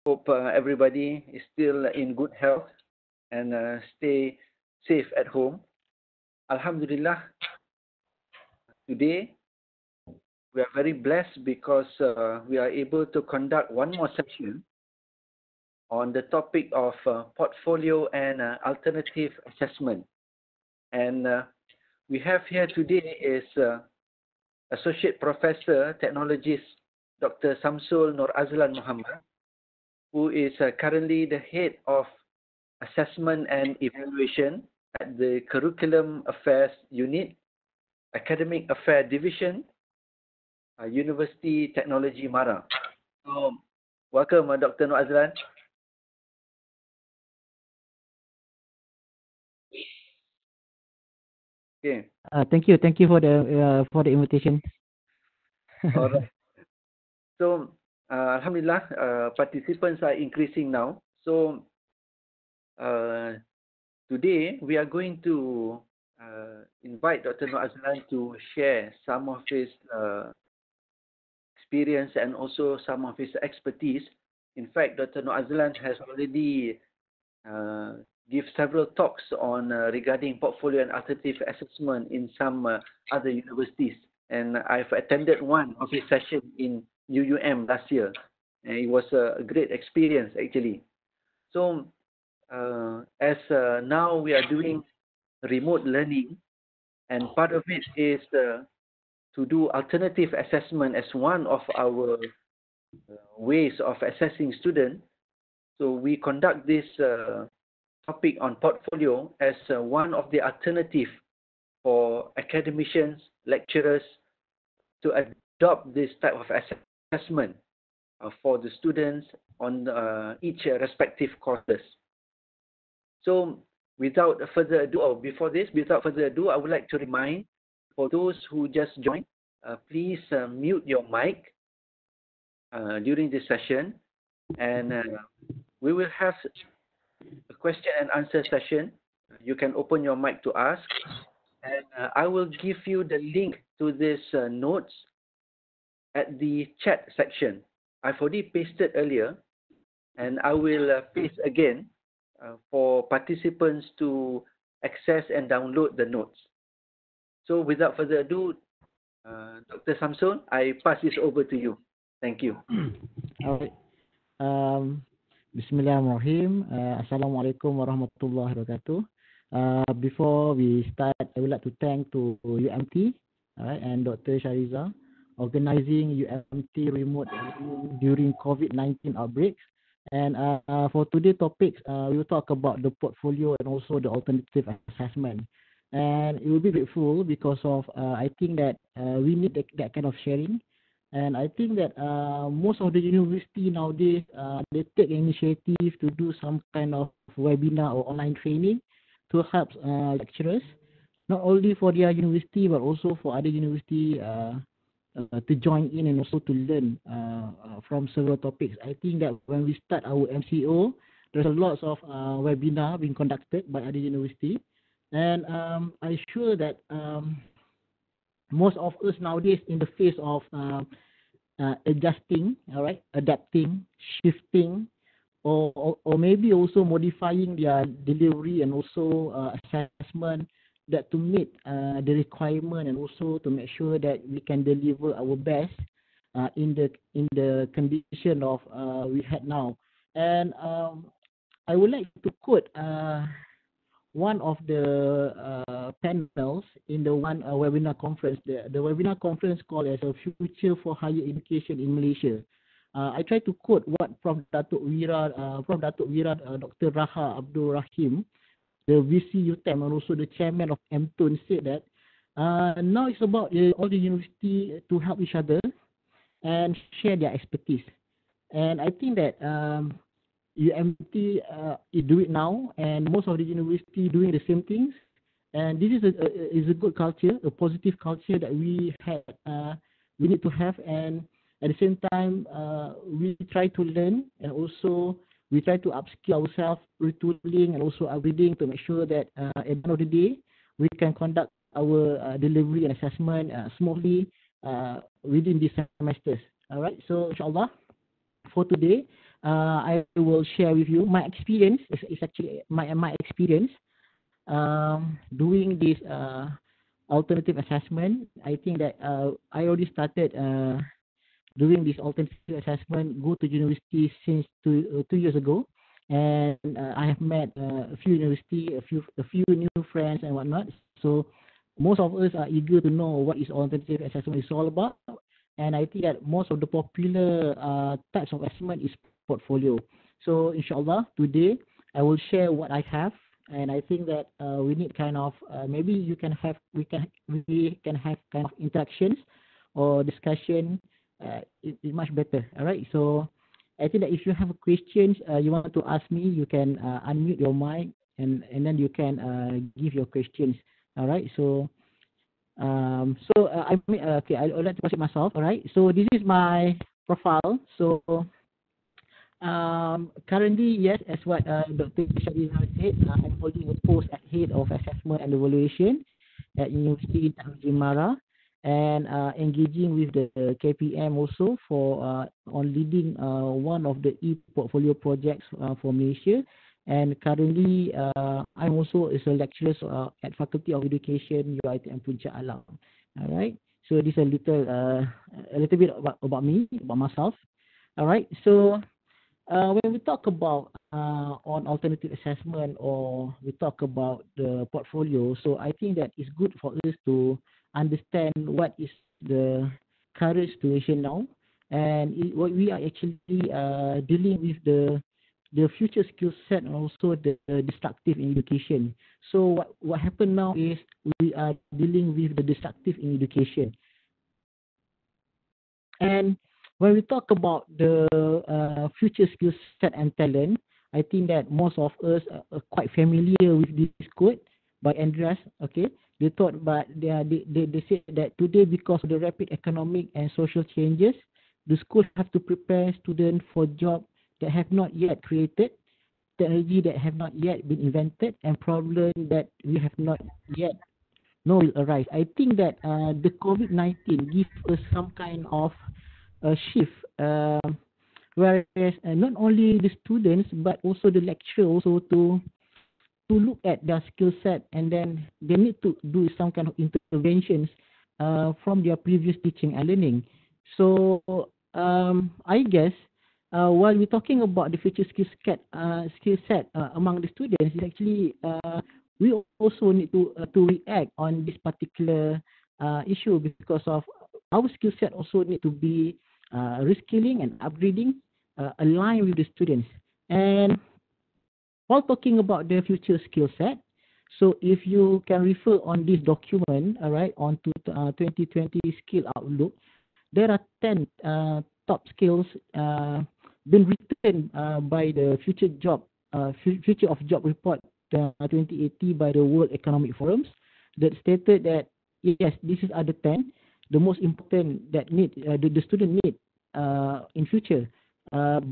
Hope everybody is still in good health and stay safe at home. Alhamdulillah, today we are very blessed because we are able to conduct one more session on the topic of portfolio and alternative assessment. And we have here today is Associate Professor, Technologist, Dr. Syamsul Nur Azlan Mohamad, who is currently the head of assessment and evaluation at the Curriculum Affairs Unit, Academic Affairs Division, University Technology Mara. So, welcome, Dr. Nur Azlan. Okay. Thank you for the invitation. All right. So, Alhamdulillah, participants are increasing now. So, today we are going to invite Dr. Nur Azlan to share some of his experience and also some of his expertise. In fact, Dr. Nur Azlan has already give several talks on regarding portfolio and alternative assessment in some other universities, and I've attended one of his sessions in UUM last year, and it was a great experience actually. So as now we are doing remote learning, and part of it is to do alternative assessment as one of our ways of assessing students. So we conduct this topic on portfolio as one of the alternative for academicians, lecturers to adopt this type of assessment for the students on each respective courses. So without further ado, I would like to remind for those who just joined, please mute your mic during this session, and we will have a question and answer session. You can open your mic to ask, and I will give you the link to this notes at the chat section. I've already pasted earlier, and I will paste again for participants to access and download the notes. So without further ado, Dr. Syamsul, I pass this over to you. Thank you. All right. Bismillahirrahmanirrahim. Assalamualaikum warahmatullahi wabarakatuh. Before we start, I would like to thank to UMT and Dr. Shariza organizing UMT remote during COVID-19 outbreaks. And for today's topics, we will talk about the portfolio and also the alternative assessment. And it will be grateful because of I think that we need that kind of sharing. And I think that most of the university nowadays, they take initiative to do some kind of webinar or online training to help lecturers, not only for their university, but also for other university to join in and also to learn from several topics. I think that when we start our MCO, there's a lot of webinar being conducted by other university. And I'm sure that most of us nowadays in the face of adjusting, adapting, shifting, or maybe also modifying their delivery and also assessment that to meet the requirement and also to make sure that we can deliver our best in the condition of we had now. And I would like to quote one of the panels in the one webinar conference. The webinar conference called as a Future for Higher Education in Malaysia. I try to quote what Prof. Datuk Wira, Dr. Raha Abdul Rahim, the VC UiTM and also the chairman of MTUN said that now it's about all the university to help each other and share their expertise. And I think that UMT do it now, and most of the university doing the same things. And this is a good culture, a positive culture that we need to have. And at the same time, we try to learn, and also we try to upskill ourselves, retooling, and also upgrading to make sure that at the end of the day, we can conduct our delivery and assessment smoothly within these semesters. All right. So inshallah, for today, I will share with you my experience. Is actually my experience doing this alternative assessment. I think that I already started doing this alternative assessment, go to university since 2 years ago, and I have met a few a few new friends and whatnot. So most of us are eager to know what is alternative assessment is all about, and I think that most of the popular types of assessment is portfolio. So inshallah today I will share what I have, and I think that we need kind of maybe we can have kind of interactions or discussion. It's much better. All right. So I think that if you have questions you want to ask me, you can unmute your mic and then you can give your questions. All right. So okay, I'd like to present myself. All right. So this is my profile. So currently, yes, as what Dr. Sharina said, I'm holding a post at Head of Assessment and Evaluation at University Mara, and engaging with the KPM also for on leading one of the e-portfolio projects for Malaysia. And currently, I'm also a lecturer at Faculty of Education, UiTM Puncak Alam. All right. So this is a little bit about me, about myself. All right. So when we talk about on alternative assessment, or we talk about the portfolio, so I think that it's good for us to understand what is the current situation now, and what we are actually dealing with the future skill set and also the destructive in education. So what happened now is we are dealing with the destructive in education. And when we talk about the future skill set and talent, I think that most of us are quite familiar with this quote by Andreas. Okay, they thought, but they said that today, because of the rapid economic and social changes, the schools have to prepare students for jobs that have not yet created, technology that have not yet been invented, and problems that we have not yet know will arise. I think that the COVID-19 gives us some kind of a shift, whereas not only the students but also the lecturer also to look at their skill set, and then they need to do some kind of interventions from their previous teaching and learning. So I guess while we're talking about the future skill set among the students, is actually we also need to react on this particular issue, because of our skill set also need to be reskilling and upgrading aligned with the students. And while talking about the future skill set, so if you can refer on this document, all right, on to 2020 skill outlook, there are 10 top skills been written by the future of job report 2080 by the World Economic Forums, that stated that yes, these are the 10 the most important that the student need in future,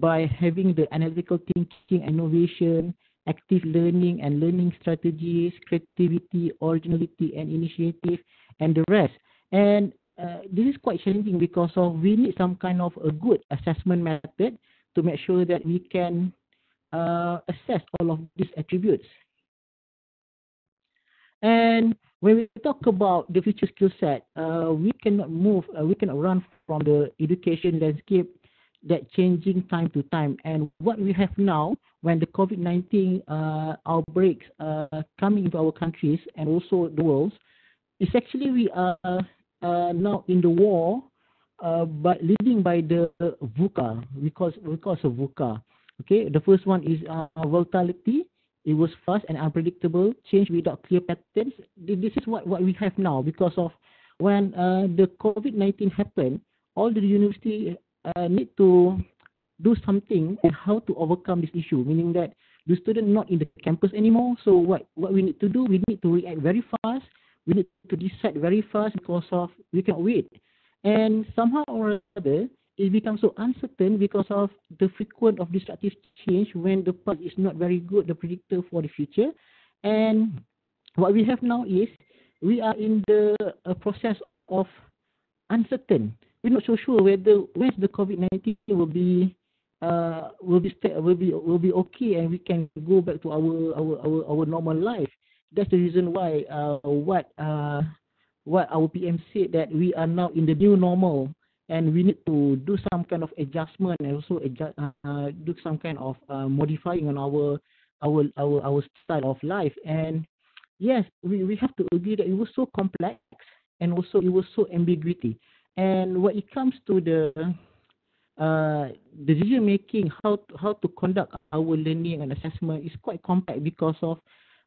by having the analytical thinking, innovation, active learning and learning strategies, creativity, originality and initiative, and the rest. And this is quite challenging, because of we need some kind of a good assessment method to make sure that we can assess all of these attributes. And when we talk about the future skill set, we cannot run from the education landscape that changing time to time. And what we have now, when the COVID-19 outbreaks coming into our countries and also the world, is actually we are now in the war, but leading by the VUCA, because of VUCA. Okay, the first one is volatility. It was fast and unpredictable, change without clear patterns. This is what we have now, because of when the COVID-19 happened, all the university need to do something and how to overcome this issue, meaning that the student not in the campus anymore. So what we need to do, we need to react very fast. We need to decide very fast, because of we cannot wait. And somehow or other, it becomes so uncertain because of the frequent of disruptive change, when the past is not very good, the predictor for the future. And what we have now is we are in the process of uncertain. We're not so sure whether when the COVID-19 will be will be okay, and we can go back to our normal life. That's the reason why what our PM said, that we are now in the new normal, and we need to do some kind of adjustment, and also do some kind of modifying on our style of life. And yes, we have to agree that it was so complex, and also it was so ambiguity. And when it comes to the decision making, how to conduct our learning and assessment is quite complex, because of,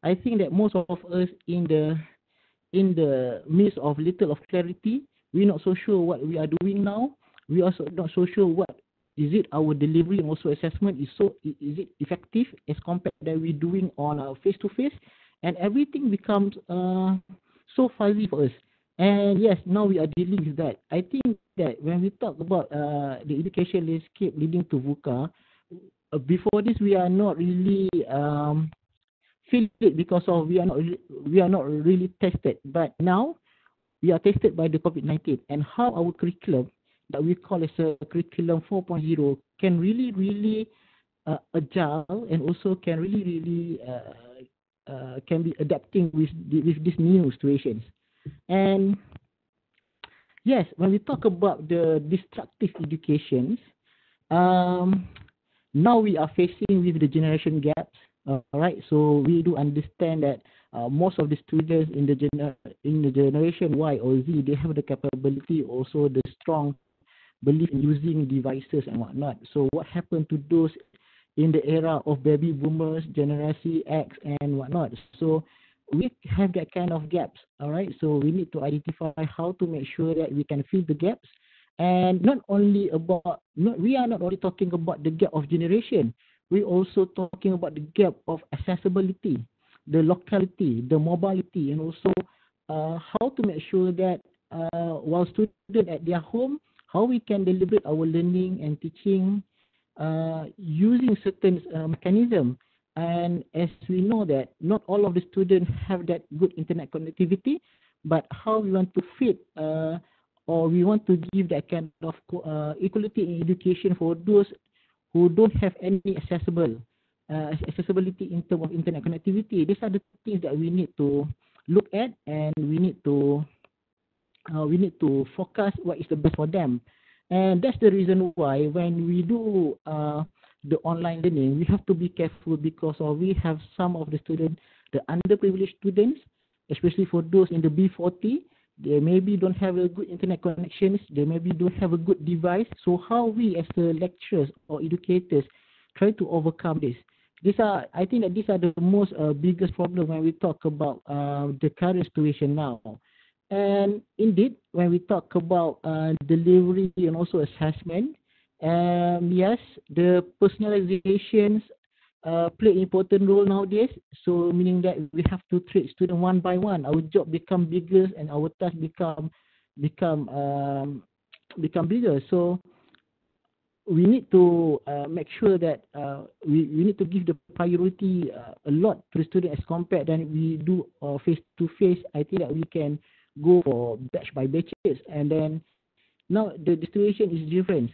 I think that most of us in the midst of little of clarity, we're not so sure what we are doing now. We also not so sure what is it our delivery and also assessment is it effective as compared that we're doing on face to face, and everything becomes so fuzzy for us. And yes, now we are dealing with that. I think that when we talk about the education landscape leading to VUCA, before this we are not really feel it, because of we are not really tested. But now we are tested by the COVID-19, and how our curriculum that we call as a curriculum 4.0 can really agile, and also can really can be adapting with these new situations. And yes, when we talk about the destructive educations, now we are facing with the generation gaps. All right, so we do understand that most of the students in the generation Y or Z, they have the capability, also the strong belief in using devices and whatnot. So what happened to those in the era of baby boomers, Generation X and whatnot? So we have that kind of gaps. All right, so we need to identify how to make sure that we can fill the gaps. And not only about, we are not only talking about the gap of generation, we're also talking about the gap of accessibility, the locality, the mobility, and also how to make sure that while students at their home, how we can deliver our learning and teaching using certain mechanism. And as we know that not all of the students have that good internet connectivity, but how we want to fit or we want to give that kind of equality in education for those who don't have any accessibility in terms of internet connectivity. These are the things that we need to look at, and we need to focus what is the best for them. And that's the reason why when we do the online learning, we have to be careful, because we have some of the students, the underprivileged students, especially for those in the B40, they maybe don't have a good internet connections, they maybe don't have a good device. So how we as the lecturers or educators try to overcome this? I think that these are the most biggest problem when we talk about the current situation now. And indeed, when we talk about delivery and also assessment, yes, the personalizations play an important role nowadays. So meaning that we have to treat students one by one. Our job become bigger, and our task become bigger. So we need to make sure that we need to give the priority a lot to the student as compared than we do face to face. I think that we can go for batch by batches, and then now the situation is different.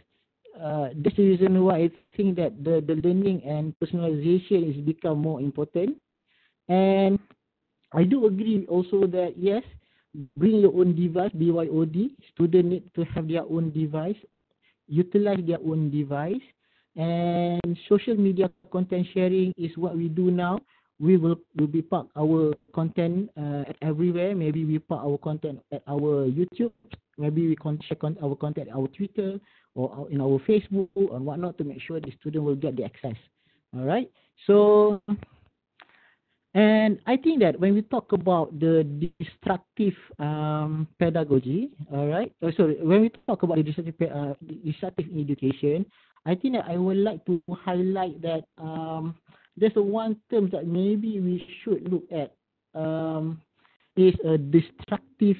That's the reason why I think that the learning and personalization is become more important. And I do agree also that yes, bring your own device, BYOD. Students need to have their own device, utilize their own device, and social media content sharing is what we do now. We will be park our content everywhere. Maybe we park our content at our YouTube. Maybe we can share our content at our Twitter or in our Facebook or whatnot, to make sure the student will get the access. All right. So, and I think that when we talk about the destructive pedagogy, all right. When we talk about the destructive education, I think that I would like to highlight that there's one term that maybe we should look at is a destructive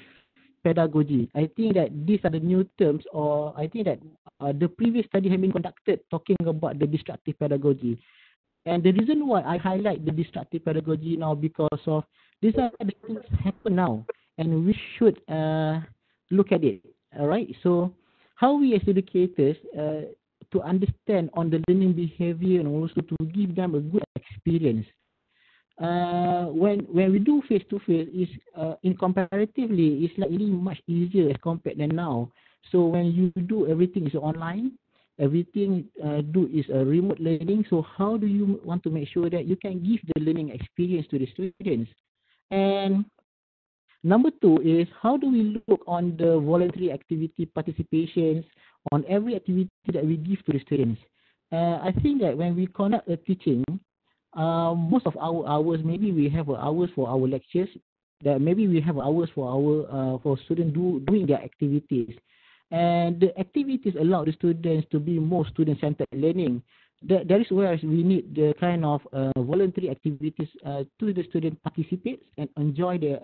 pedagogy. I think that these are the new terms, or I think that the previous study has been conducted talking about the destructive pedagogy. And the reason why I highlight the destructive pedagogy now, because of these are the things happen now, and we should look at it. All right. So how we as educators to understand on the learning behavior and also to give them a good experience. When we do face to face, is in comparatively it's like really much easier as compared than now. So when you do everything is online, everything do is a remote learning. So how do you want to make sure that you can give the learning experience to the students? And number two is how do we look on the voluntary activity participations on every activity that we give to the students? I think that when we conduct a teaching, most of our hours, maybe we have hours for our lectures, that maybe we have hours for our for students doing their activities, and the activities allow the students to be more student-centered learning. That is where we need the kind of voluntary activities to the student participates and enjoy the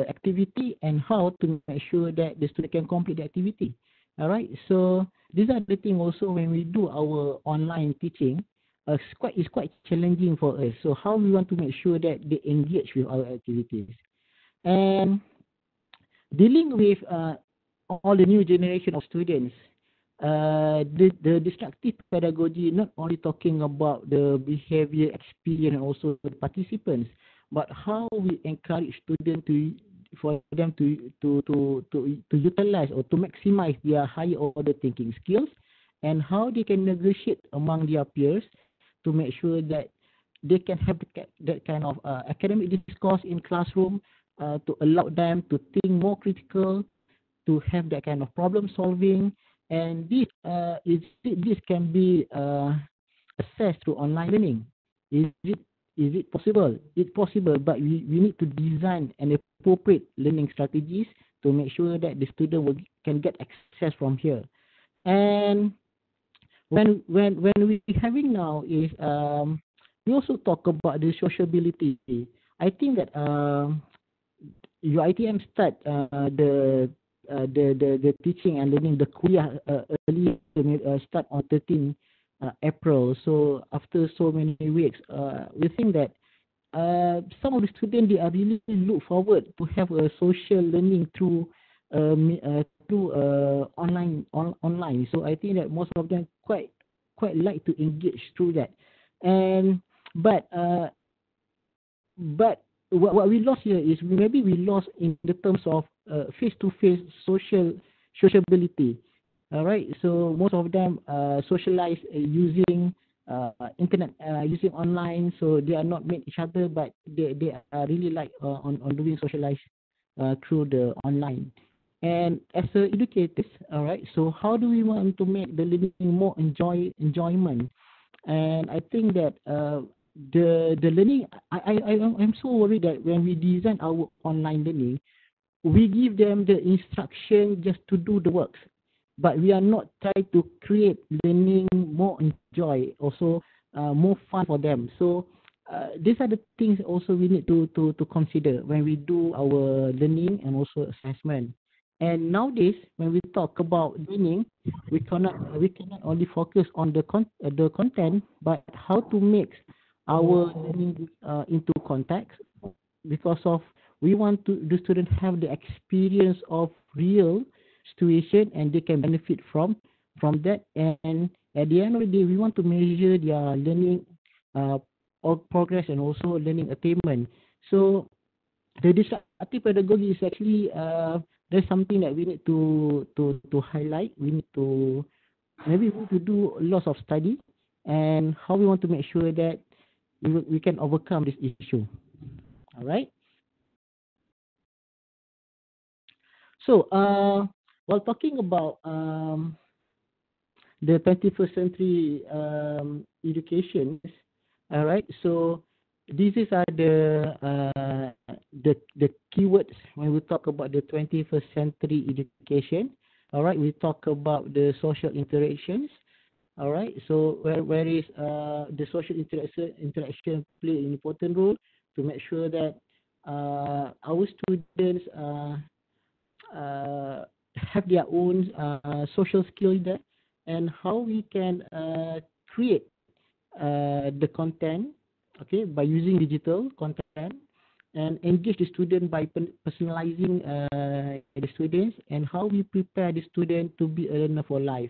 activity, and how to make sure that the student can complete the activity. All right, so these are the things also when we do our online teaching. It's quite challenging for us. So how we want to make sure that they engage with our activities, and dealing with all the new generation of students. The disruptive pedagogy not only talking about the behavior, experience, and also the participants, but how we encourage students for them to utilize or to maximize their higher order thinking skills, and how they can negotiate among their peers to make sure that they can have that kind of academic discourse in classroom, to allow them to think more critical, to have that kind of problem solving. And this can be assessed through online learning. Is it possible? It's possible, but we need to design an appropriate learning strategies to make sure that the student can get access from here. And when we having now is we also talk about the sociability. I think that UiTM start the teaching and learning the kuliah early, start on 13 April. So after so many weeks, we think that some of the students, they are really look forward to have a social learning through online. So I think that most of them quite like to engage through that. And but what we lost here is maybe we lost in the terms of face-to-face sociability. All right, so most of them socialize using internet, using online, so they are not meet each other, but they are really like on doing socialize through the online. And as educators, all right, so how do we want to make the learning more enjoyment? And I think that the learning, I'm so worried that when we design our online learning, we give them the instruction just to do the works, but we are not trying to create learning more enjoy, also more fun for them. So these are the things also we need to consider when we do our learning and also assessment. And nowadays, when we talk about learning, we cannot only focus on the content, but how to mix our learning into context, because of we want to the students have the experience of real situation and they can benefit from that. And at the end of the day, we want to measure their learning progress and also learning attainment. So the disruptive pedagogy is actually there's something that we need to highlight. We need to do lots of study, and how we want to make sure that we can overcome this issue. All right. So while talking about the 21st century education, all right. So these are the keywords when we talk about the 21st century education. All right, we talk about the social interactions. All right, so where is the social interaction play an important role to make sure that our students have their own social skill there, and how we can create the content, okay, by using digital content, and engage the student by personalizing the students and how we prepare the student to be a learner for life.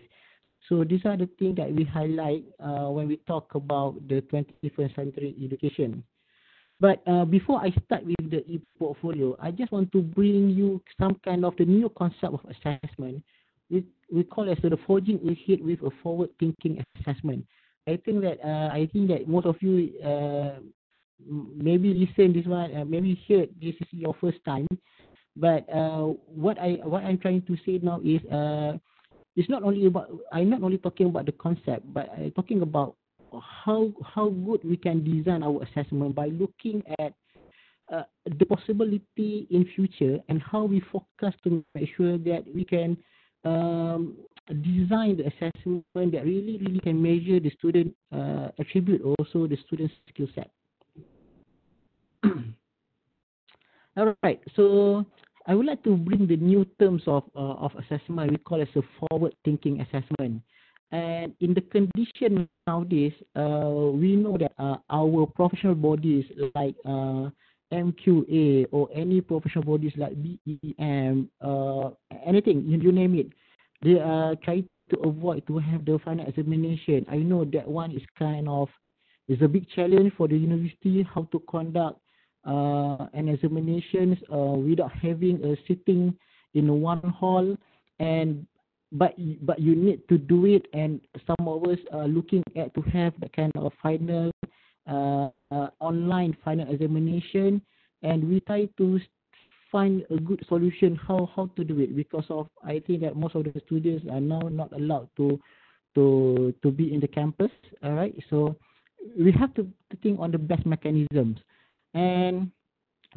So these are the things that we highlight when we talk about the 21st century education. But before I start with the e-portfolio, I just want to bring you some kind of the new concept of assessment. We call it the forging ahead with a forward-thinking assessment. I think that most of you maybe listen this one, maybe heard this is your first time. But what I'm trying to say now is it's not only about, I'm not only talking about the concept, but I'm talking about how good we can design our assessment by looking at the possibility in future and how we focus to make sure that we can design the assessment that really can measure the student attribute, also the student's skill set. All right, so I would like to bring the new terms of assessment. We call it a forward-thinking assessment. And in the condition nowadays, we know that our professional bodies like MQA or any professional bodies like BEM, anything, you name it, they are trying to avoid to have the final examination. I know that one is is a big challenge for the university, how to conduct an examinations without having a sitting in one hall, and but you need to do it, and some of us are looking at to have that kind of final online final examination, and we try to find a good solution how to do it, because of I think that most of the students are now not allowed to be in the campus. All right, so we have to think on the best mechanisms.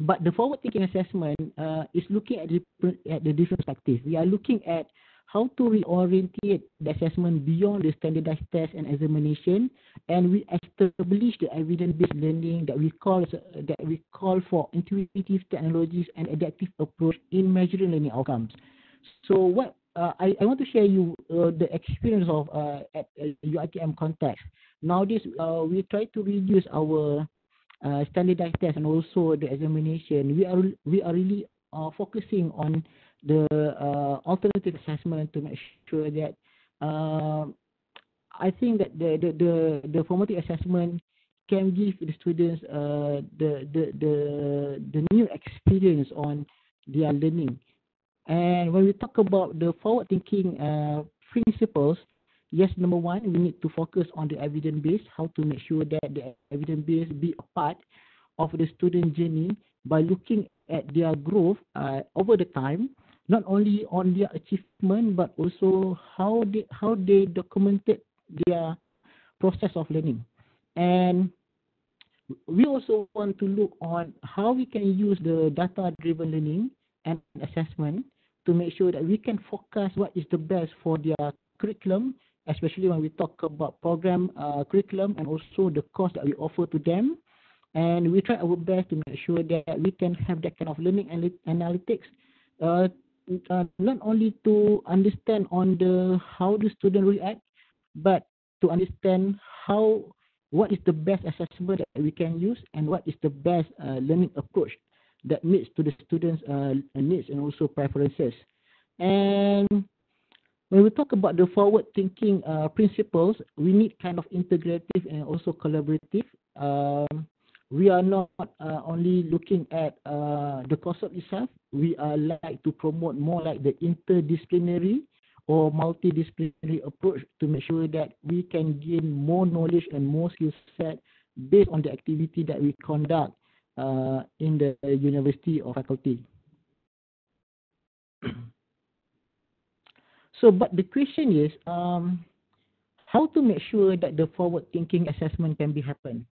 But the forward-thinking assessment is looking at the different perspectives. We are looking at how to reorientate the assessment beyond the standardized test and examination, and we establish the evidence-based learning that we call for intuitive technologies and adaptive approach in measuring learning outcomes. So what I want to share you the experience of at UiTM context. Nowadays, we try to reduce our standardized test and also the examination. We are really focusing on the alternative assessment to make sure that I think that the formative assessment can give the students the new experience on their learning. And when we talk about the forward thinking principles, yes, number one, we need to focus on the evidence base, how to make sure that the evidence base be a part of the student journey by looking at their growth over the time, not only on their achievement, but also how they documented their process of learning. And we also want to look on how we can use the data-driven learning and assessment to make sure that we can focus what is the best for their curriculum, especially when we talk about program curriculum and also the course that we offer to them. And we try our best to make sure that we can have that kind of learning analytics, not only to understand on how the student react, but to understand what is the best assessment that we can use and what is the best learning approach that meets to the students' needs and also preferences. And when we talk about the forward-thinking principles, we need kind of integrative and also collaborative. We are not only looking at the concept itself. We are like to promote more like the interdisciplinary or multidisciplinary approach to make sure that we can gain more knowledge and more skill set based on the activity that we conduct in the university or faculty. So, but the question is, how to make sure that the forward-thinking assessment can be happen?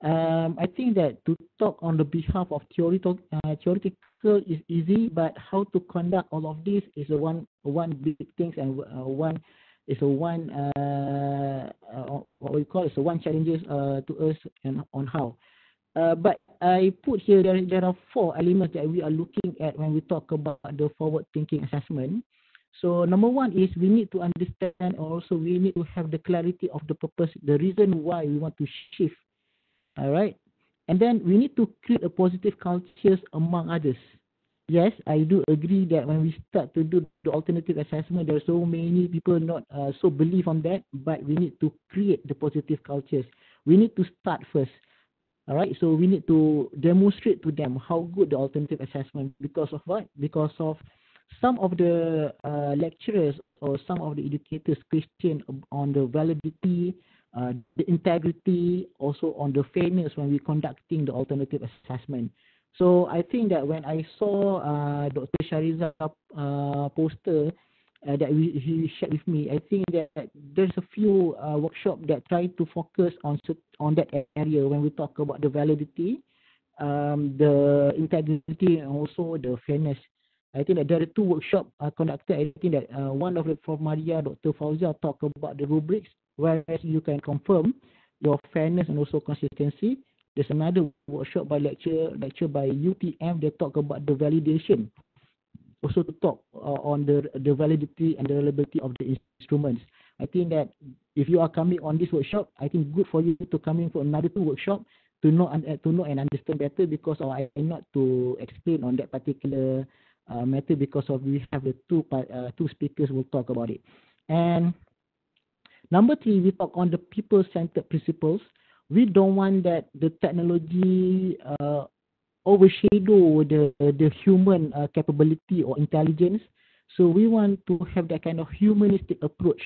I think that to talk on the behalf of theoretical is easy, but how to conduct all of this is one big thing, and what we call is one challenges to us and on how. But I put here there are 4 elements that we are looking at when we talk about the forward-thinking assessment. So number 1 is we need to understand, also we need to have the clarity of the purpose, the reason why we want to shift. All right, and then we need to create a positive cultures among others. yes, I do agree that when we start to do the alternative assessment, there are so many people not so believe on that, but we need to create the positive cultures. We need to start first. All right, so we need to demonstrate to them how good the alternative assessment. Because of what? Because of some of the lecturers or some of the educators question on the validity, the integrity, also on the fairness when we conducting the alternative assessment. So I think that when I saw Dr. Shariza poster that he shared with me, I think that there's a few workshop that try to focus on that area when we talk about the validity, the integrity, and also the fairness. I think that there are two workshops conducted. I think that one of the Prof. Madya, Dr. Fauzia talk about the rubrics, whereas you can confirm your fairness and also consistency. There's another workshop by lecture by UTM. They talk about the validation, also to talk on the validity and the reliability of the instruments. I think that if you are coming on this workshop, I think good for you to come in for another two workshop to know and understand better, because I not to explain on that particular matter, because of we have the two speakers will talk about it. And number 3, we talk on the people-centered principles. We don't want that the technology overshadow the human capability or intelligence. So we want to have that kind of humanistic approach.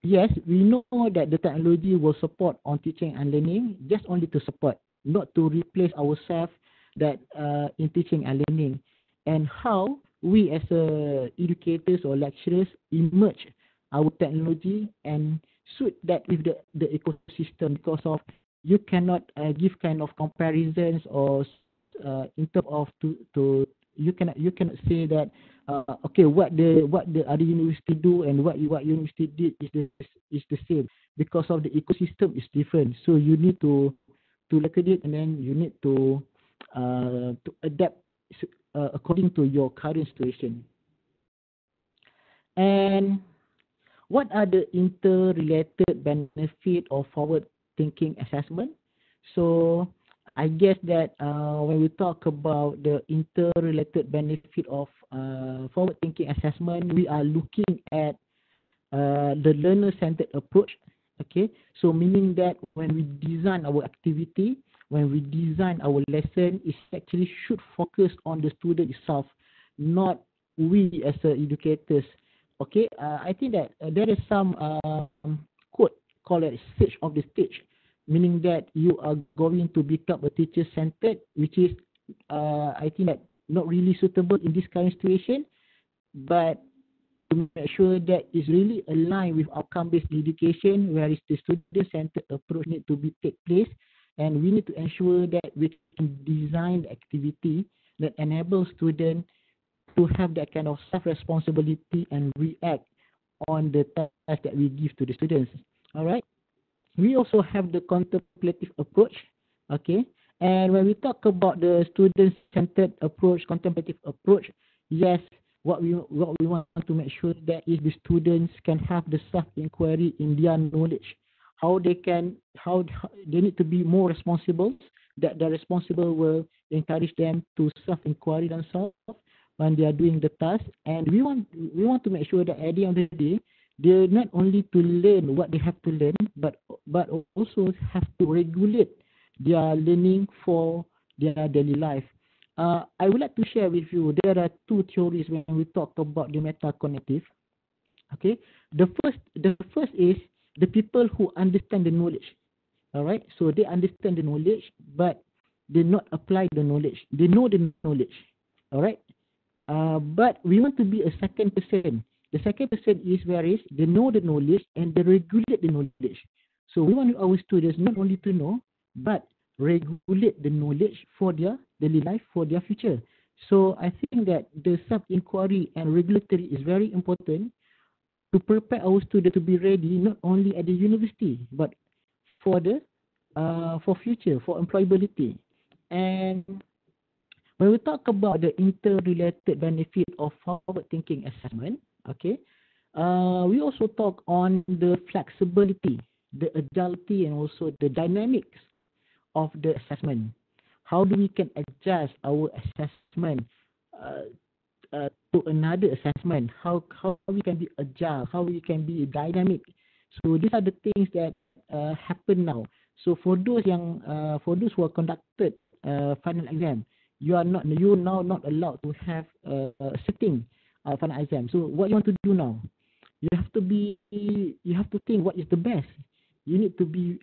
Yes, we know that the technology will support on teaching and learning, just only to support, not to replace ourselves that in teaching and learning. And how we as educators or lecturers emerge our technology and suit that with the ecosystem, because of you cannot give kind of comparisons or in terms of to you cannot say that okay, what the other university do and what university did is the same, because of the ecosystem is different. So you need to look at it, and then you need to adapt according to your current situation. And what are the interrelated benefit of forward-thinking assessment? So I guess that when we talk about the interrelated benefit of forward-thinking assessment, we are looking at the learner-centered approach. Okay, so meaning that when we design our activity, when we design our lesson, it actually should focus on the student itself, not we as educators. Okay, I think that there is some quote called it stage of the stage, meaning that you are going to become a teacher-centered, which is I think that not really suitable in this current situation, but to make sure that it's really aligned with outcome-based education, where is the student-centered approach need to be take place, and we need to ensure that we can design the activity that enables students to have that kind of self-responsibility and react on the task that we give to the students. All right. We also have the contemplative approach. Okay. And when we talk about the student-centered approach, contemplative approach, yes, what we want to make sure that is the students can have the self-inquiry in their knowledge. How they need to be more responsible, that the responsible will encourage them to self-inquiry themselves when they are doing the task. And we want to make sure that at the end of the day, they not only to learn what they have to learn, but also have to regulate their learning for their daily life. I would like to share with you, there are two theories when we talk about the metacognitive. Okay, the first is the people who understand the knowledge. All right, so they understand the knowledge, but they not apply the knowledge. They know the knowledge. All right, but we want to be a second person. The second person is where is they know the knowledge and they regulate the knowledge. So we want our students not only to know, but regulate the knowledge for their daily life, for their future. So I think that the self-inquiry and regulatory is very important to prepare our students to be ready not only at the university, but for the for future, for employability. And when we talk about the interrelated benefit of forward-thinking assessment, okay, we also talk on the flexibility, the agility, and also the dynamics of the assessment. how do we can adjust our assessment to another assessment, how we can be agile, how we can be dynamic. So these are the things that happen now. So for those who are conducted final exam, you now not allowed to have sitting final exam. So what you want to do now? You have to think what is the best. You need to be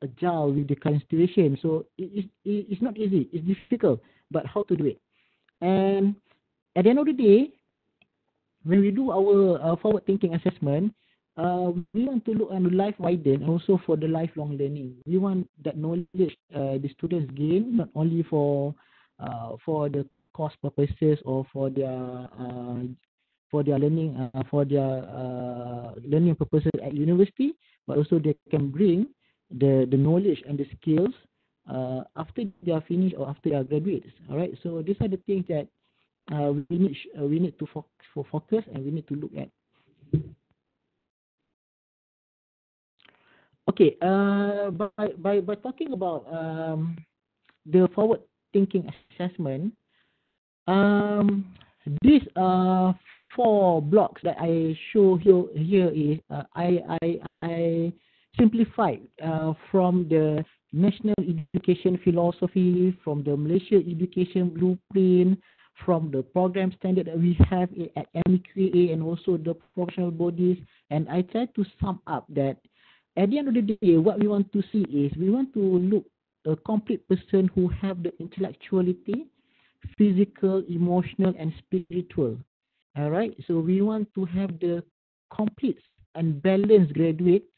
agile with the current situation. So it's not easy. It's difficult, but how to do it? And at the end of the day, when we do our forward-thinking assessment, we want to look at the life widen and also for the lifelong learning. We want that knowledge the students gain not only for the course purposes or for their learning learning purposes at university, but also they can bring the knowledge and the skills after they are finished or after they are graduates. All right. So these are the things that we need to focus and we need to look at. Okay. By talking about the forward thinking assessment, these 4 blocks that I show here is I simplified from the National Education Philosophy, from the Malaysia Education Blueprint, from the program standard that we have at MEQA and also the professional bodies, and I try to sum up that at the end of the day, what we want to see is we want to look a complete person who have the intellectuality, physical, emotional, and spiritual. All right. So we want to have the complete and balanced graduates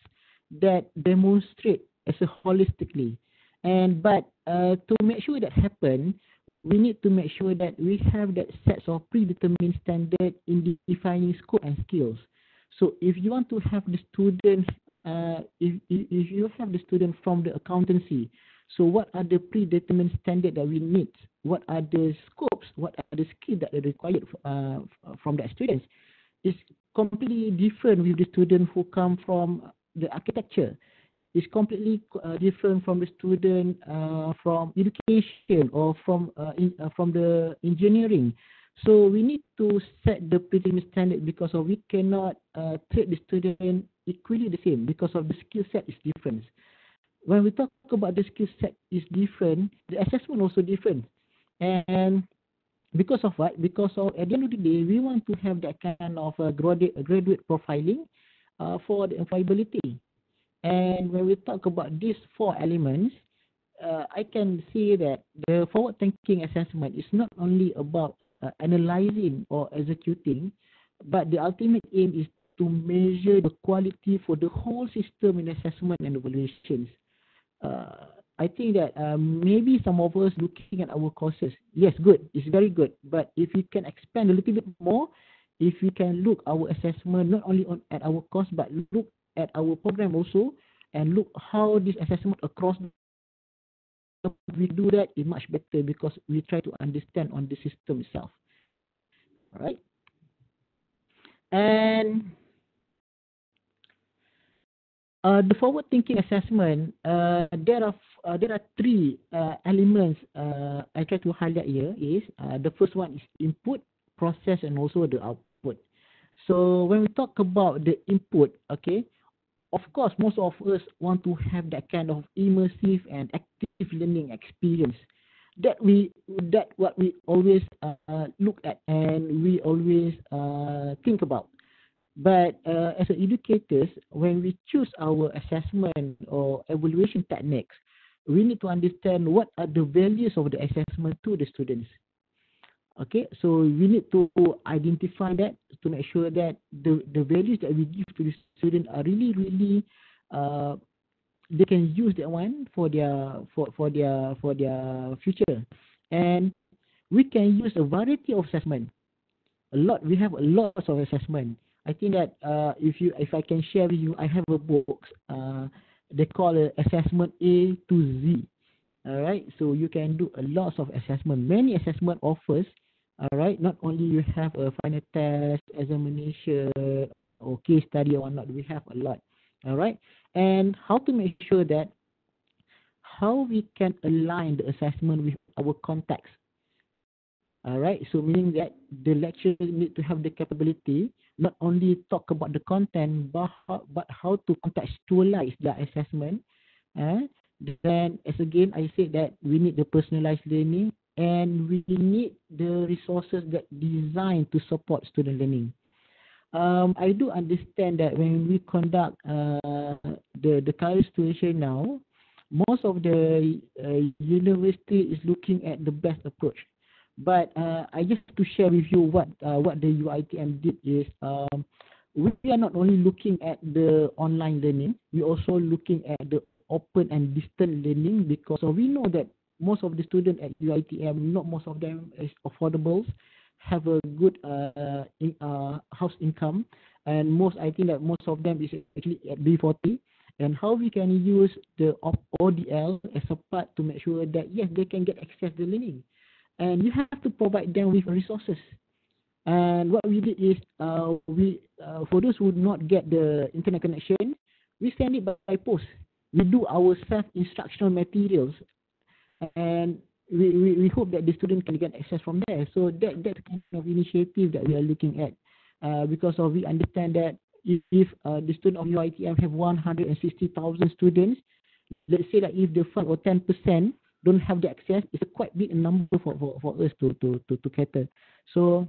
that demonstrate as a holistically. But to make sure that happen, we need to make sure that we have that sets of predetermined standard in defining scope and skills. So if you want to have the students, if you have the student from the accountancy, so what are the predetermined standard that we need? What are the scopes? What are the skills that are required from the students? It's completely different with the student who come from the architecture. It's completely different from the student from education or from the engineering. So we need to set the predetermined standard because of we cannot treat the student equally the same because of the skill set is different. When we talk about the skill set is different, the assessment also different. And because of what? Because of at the end of the day, we want to have that kind of graduate profiling for the employability. And when we talk about these 4 elements, I can say that the forward thinking assessment is not only about analyzing or executing, but the ultimate aim is to measure the quality for the whole system in assessment and evaluations. I think that maybe some of us looking at our courses, yes, good, it's very good. But if we can expand a little bit more, if we can look our assessment not only at our course, but look at our program also, and look how this assessment across, we do that is much better because we try to understand on the system itself. All right. And the forward-thinking assessment, there are 3 elements I try to highlight here. Is the first one is input, process, and also the output. So when we talk about the input, okay, of course, most of us want to have that kind of immersive and active learning experience. That what we always look at and we always think about. But as educators, when we choose our assessment or evaluation techniques, we need to understand what are the values of the assessment to the students. Okay, so we need to identify that to make sure that the values that we give to the student are really they can use that one for their future. And we can use a variety of assessment. We have a lot of assessment. I think that if I can share with you, I have a book. They call it assessment A to Z. All right, so you can do a lot of assessment. Many assessment offers. All right, not only you have a final test, examination, or case study or whatnot. We have a lot. All right, and how to make sure that how we can align the assessment with our context. All right, so meaning that the lecturer need to have the capability not only talk about the content, but how to contextualize the assessment. Then, as again, I said that we need the personalized learning, and we need the resources that designed to support student learning. I do understand that when we conduct the current situation now, most of the university is looking at the best approach. But I just to share with you what the UiTM did is we are not only looking at the online learning, we also looking at the open and distant learning, because we know that most of the students at UiTM, not most of them is affordable, have a good house income, and I think that most of them is actually at B40. And how we can use the ODL as a part to make sure that yes, they can get access to learning. And you have to provide them with resources. And what we did is, for those who do not get the internet connection, we send it by post. We do our self-instructional materials, and we hope that the student can get access from there. So that's the kind of initiative that we are looking at, because we understand that if the student of UiTM have 160,000 students, let's say that if the 5 or 10% don't have the access, it's a quite big number for us to cater. So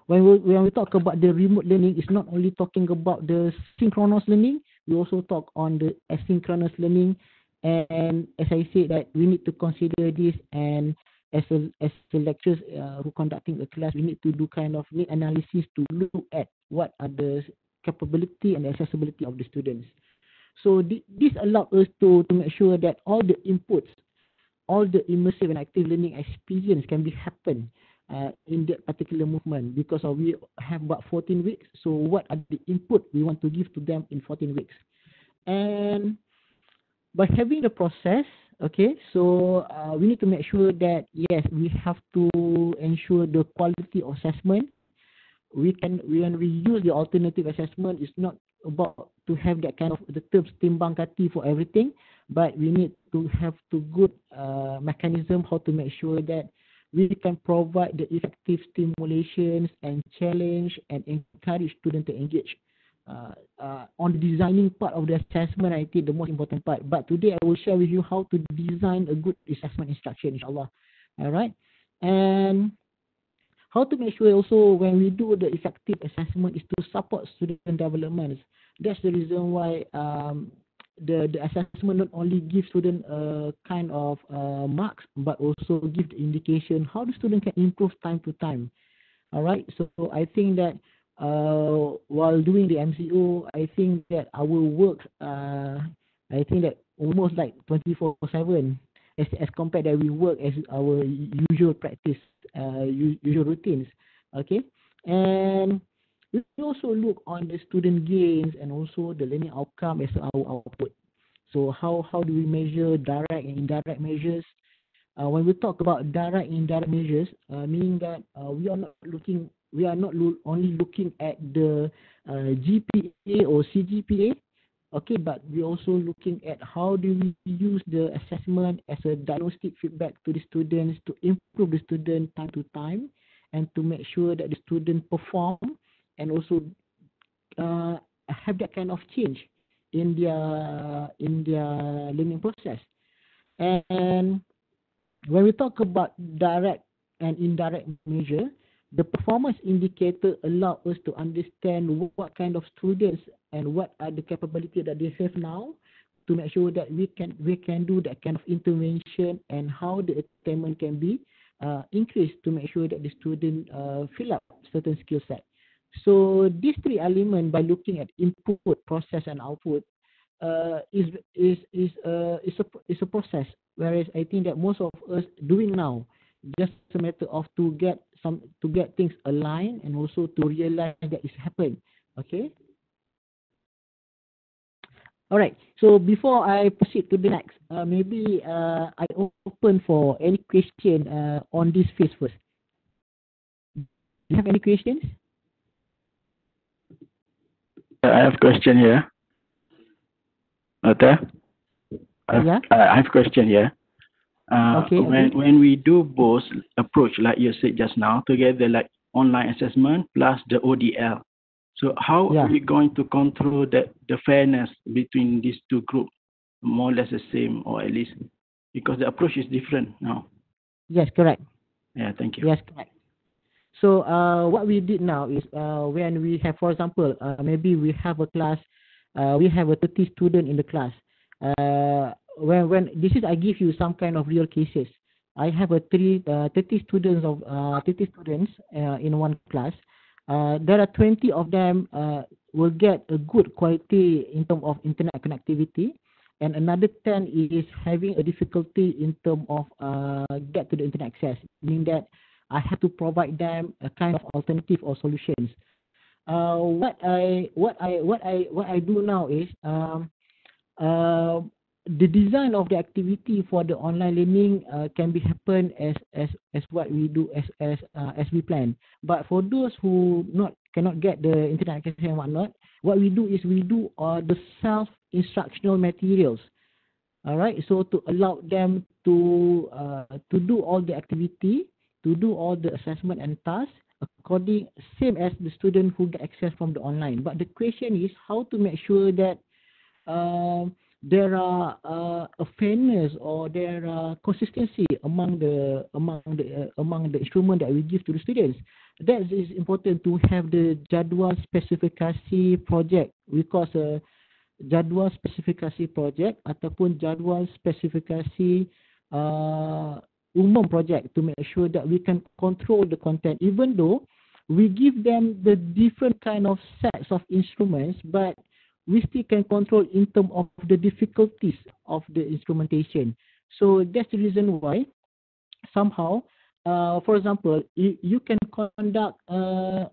when we talk about the remote learning, it's not only talking about the synchronous learning, we also talk on the asynchronous learning. And as I said, that we need to consider this, and as the lecturers who conducting the class, we need to do kind of need analysis to look at what are the capability and accessibility of the students. So this allows us to make sure that all the inputs, all the immersive and active learning experience can be happen in that particular movement, because we have about 14 weeks. So what are the input we want to give to them in 14 weeks? And by having the process, okay, so we need to make sure that yes, we have to ensure the quality of assessment. When we use the alternative assessment, it's not about to have that kind of the terms timbang kati for everything, but we need to have to good mechanism how to make sure that we can provide the effective stimulations and challenge and encourage students to engage. On the designing part of the assessment, I think the most important part. But today I will share with you how to design a good assessment instruction, inshallah. All right, and how to make sure also when we do the effective assessment is to support student development. That's the reason why the assessment not only gives student kind of marks, but also give the indication how the student can improve time to time. All right, so I think that while doing the MCO, I think that our work, I think that almost like 24/7 as compared that we work as our usual practice, usual routines. Okay, and we also look on the student gains and also the learning outcome as our output. So how do we measure direct and indirect measures? When we talk about direct and indirect measures, meaning that we are not only looking at the GPA or CGPA, okay, but we're also looking at how do we use the assessment as a diagnostic feedback to the students to improve the student time to time, and to make sure that the student perform and also have that kind of change in their learning process. And when we talk about direct and indirect measure, the performance indicator allow us to understand what kind of students and what are the capability that they have now, to make sure that we can do that kind of intervention, and how the attainment can be increased to make sure that the student fill up certain skill set. So these three elements, by looking at input, process, and output, is a process. Whereas I think that most of us doing now, just a matter of to get things aligned and also to realize that it's happened. Okay. All right. So before I proceed to the next, maybe I open for any question on this phase first. Do you have any questions? I have a question here. Okay. Yeah. I have a question here. Okay. When we do both approach, like you said just now, together like online assessment plus the ODL, so how are we going to control the fairness between these two groups, more or less the same, or at least because the approach is different now? Yes, correct. Yeah, thank you. Yes, correct. So what we did now is when we have, for example, maybe we have a class, we have a 30 student in the class. When this is, I give you some kind of real cases. I have a 30 students in one class. There are 20 of them will get a good quality in terms of internet connectivity, and another 10 is having a difficulty in terms of get to the internet access, meaning that I have to provide them a kind of alternative or solutions. What I do now is the design of the activity for the online learning can be happen as what we do as we plan. But for those who cannot get the internet access and whatnot, what we do is we do the self instructional materials. All right, so to allow them to do all the activity, to do all the assessment and tasks according same as the student who get access from the online. But the question is how to make sure that there are a fairness or there are consistency among the instrument that we give to the students. That is important to have the jadual spesifikasi project. We call jadual spesifikasi project ataupun jadual spesifikasi umum project to make sure that we can control the content, even though we give them the different kind of sets of instruments, but we still can control in terms of the difficulties of the instrumentation. So that's the reason why somehow, for example, you can conduct a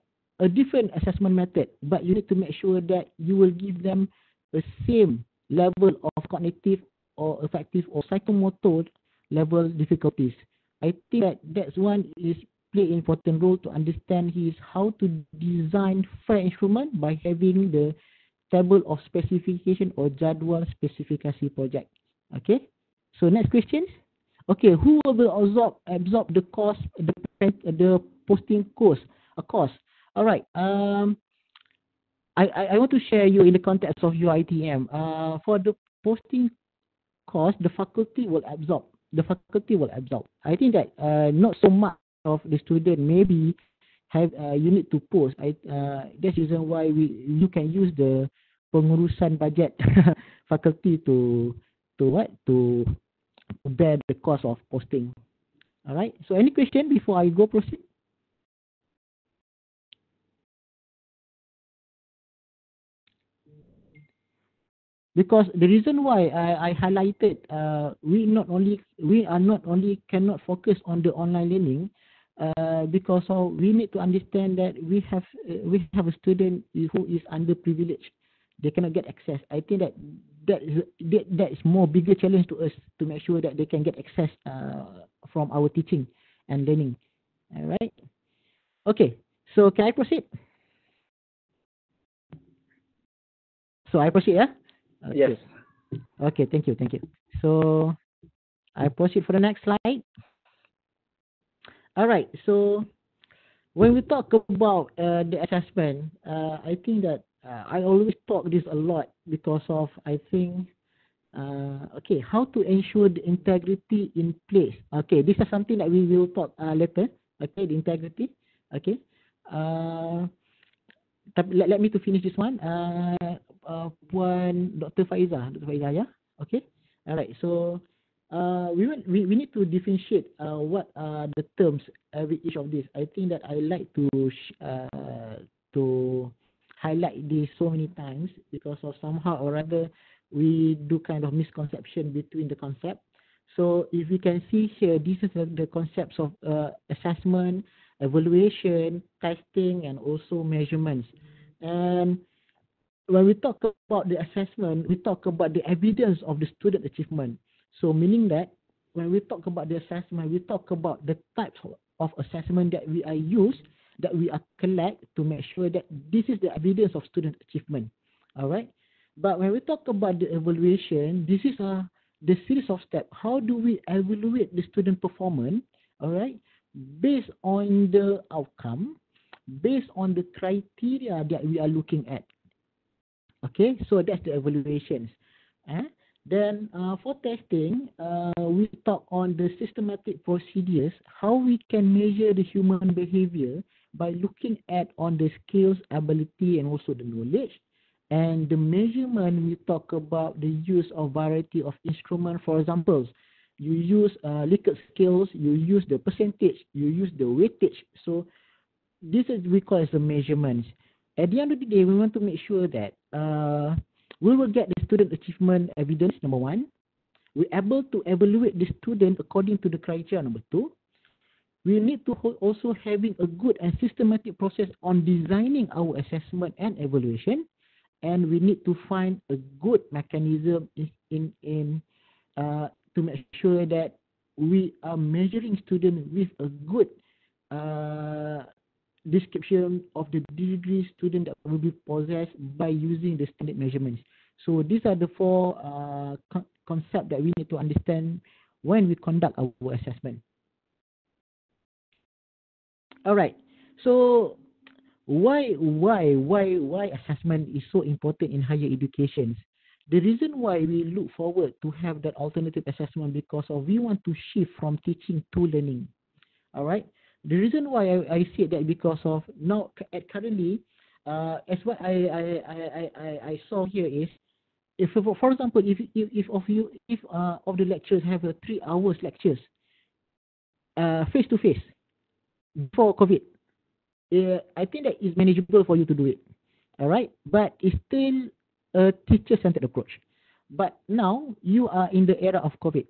different assessment method, but you need to make sure that you will give them the same level of cognitive or affective or psychomotor level difficulties. I think that's one is play important role to understand is how to design fair instrument by having the table of specification or jadual spesifikasi project. Okay. So next question. Okay, who will absorb the cost, the posting cost? All right. I want to share you in the context of UiTM. For the posting cost, the faculty will absorb. I think that not so much of the student maybe have you need to post. That's the reason why you can use the pengurusan budget faculty to bear the cost of posting. All right. So any question before I go proceed? Because the reason why I highlighted we are not only cannot focus on the online learning because we need to understand that we have a student who is underprivileged. They cannot get access. I think that is more bigger challenge to us to make sure that they can get access from our teaching and learning. All right. Okay. So can I proceed? So I proceed, yeah? Okay. Yes. Okay, thank you. So I proceed for the next slide. All right, so when we talk about the assessment, I think that I always talk this a lot because of, I think, okay, how to ensure the integrity in place. Okay, this is something that we will talk later. Okay, the integrity. Okay. Let me to finish this one. Dr. Faiza, yeah. Okay. All right. So we need to differentiate what are the terms every each of these. I think that I like to highlight this so many times because of somehow or other we do kind of misconception between the concept. So if you can see here, this is the concepts of assessment, evaluation, testing, and also measurements. And when we talk about the assessment, we talk about the evidence of the student achievement. So meaning that when we talk about the assessment, we talk about the types of assessment that we are used, that we are collect to make sure that this is the evidence of student achievement. All right. But when we talk about the evaluation, this is the series of steps. How do we evaluate the student performance? All right, based on the outcome, based on the criteria that we are looking at. Okay, so that's the evaluations. Then for testing, we talk on the systematic procedures, how we can measure the human behavior by looking at on the skills, ability, and also the knowledge. And the measurement, we talk about the use of variety of instruments. For example, you use Likert scales, you use the percentage, you use the weightage. So this is we call as the measurements. At the end of the day, we want to make sure that we will get the student achievement evidence, number one. We're able to evaluate the student according to the criteria, number two. We need to also having a good and systematic process on designing our assessment and evaluation. And we need to find a good mechanism to make sure that we are measuring students with a good description of the degree student that will be possessed by using the standard measurements. So these are the four concepts that we need to understand when we conduct our assessment. All right. So why assessment is so important in higher education? The reason why we look forward to have that alternative assessment because of we want to shift from teaching to learning. All right. The reason why I say that because of now currently, as what I saw here is, if for example, if of the lectures have 3 hours lectures, face to face, before COVID, I think that is manageable for you to do it. All right, but it's still a teacher-centered approach. But now you are in the era of COVID.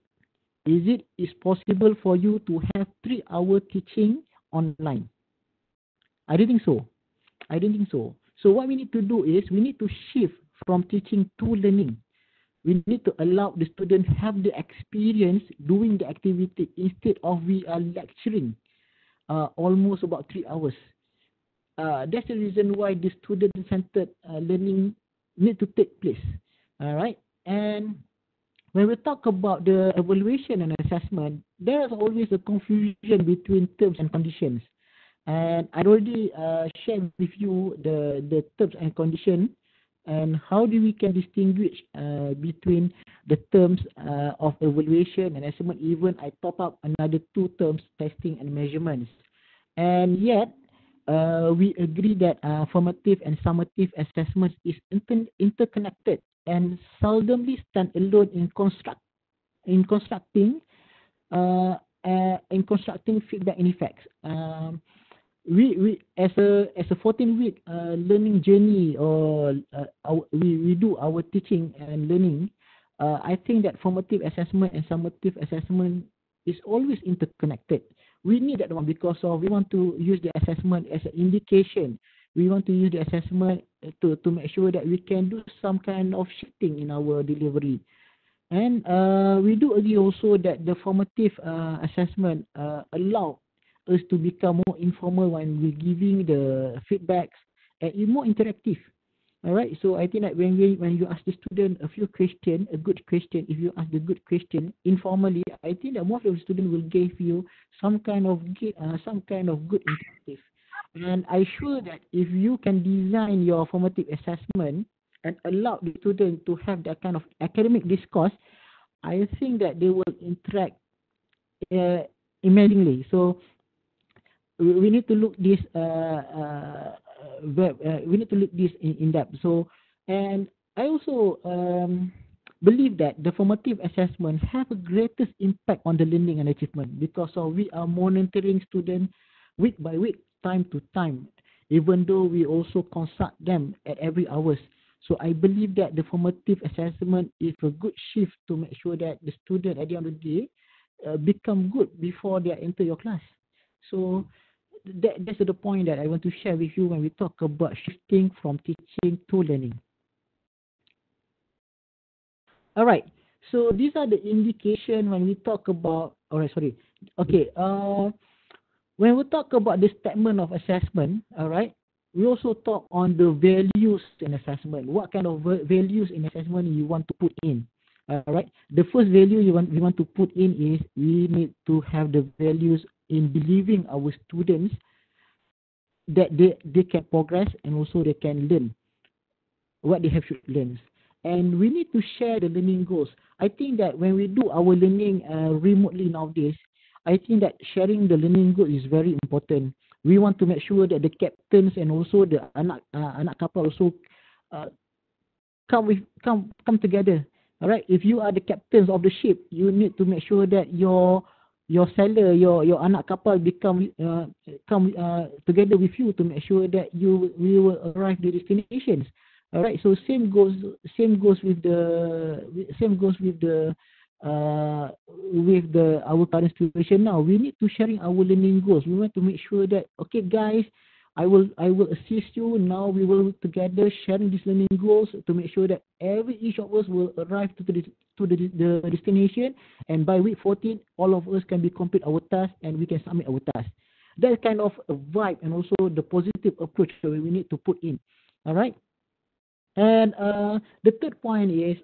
Is possible for you to have 3-hour teaching online? I don't think so. So what we need to do is we need to shift from teaching to learning. We need to allow the student have the experience doing the activity instead of we are lecturing almost about 3 hours. That's the reason why the student-centered learning need to take place. All right, and when we talk about the evaluation and assessment, there is always a confusion between terms and conditions. And I already shared with you the terms and conditions and how we can distinguish between the terms of evaluation and assessment. Even I top up another 2 terms, testing and measurements. And yet, we agree that formative and summative assessment is interconnected and seldomly stand alone in constructing feedback and effects. We as a 14-week learning journey, or we do our teaching and learning. I think that formative assessment and summative assessment is always interconnected. We need that one because we want to use the assessment as an indication. We want to use the assessment to make sure that we can do some kind of shifting in our delivery. And we do agree also that the formative assessment allow us to become more informal when we're giving the feedbacks and more interactive. All right. So I think that when you ask the student a few questions, a good question, if you ask the good question informally, I think that most of the students will give you some kind of good interactive. And I'm sure that if you can design your formative assessment and allow the student to have that kind of academic discourse, I think that they will interact amazingly. So we need to look this in depth. So, and I also believe that the formative assessment have a greatest impact on the learning and achievement because we are monitoring students week by week, time to time, even though we also consult them at every hours. So I believe that the formative assessment is a good shift to make sure that the student at the end of the day become good before they enter your class. So that's the point that I want to share with you when we talk about shifting from teaching to learning. All right. So these are the indication when we talk about. When we talk about the statement of assessment, all right, we also talk on the values in assessment. What kind of values in assessment you want to put in? Right. The first value we want to put in is we need to have the values in believing our students that they can progress and also they can learn what they have should learn. And we need to share the learning goals. I think that when we do our learning remotely nowadays, I think that sharing the learning goals is very important. We want to make sure that the captains and also the anak kapal also uh, come together. All right. If you are the captains of the ship, you need to make sure that your sailor, your anak kapal come together with you to make sure that we will arrive the destinations. All right. So same goes with our current situation now. We need to sharing our learning goals. We want to make sure that, okay, guys, I will assist you. Now we will together sharing these learning goals to make sure that each of us will arrive to the destination, and by week 14, all of us can be complete our task and we can submit our task. That kind of a vibe and also the positive approach that we need to put in. All right. And the third point is,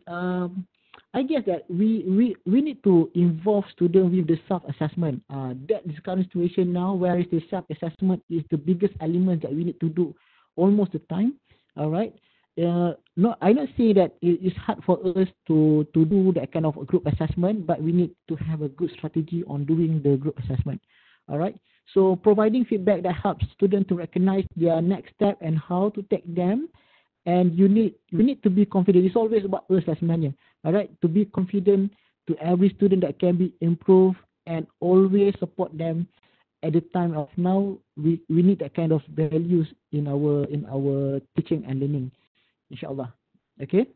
I guess that we need to involve students with the self-assessment. That is the current situation now, whereas the self-assessment is the biggest element that we need to do almost the time. All right. No, I not say that it is hard for us to do that kind of a group assessment, but we need to have a good strategy on doing the group assessment. All right. So providing feedback that helps students to recognize their next step and how to take them. And you need to be confident. It's always about us sebenarnya. All right, to be confident to every student that can be improved and always support them at the time of now. We need that kind of values in our teaching and learning, inshallah. Okay.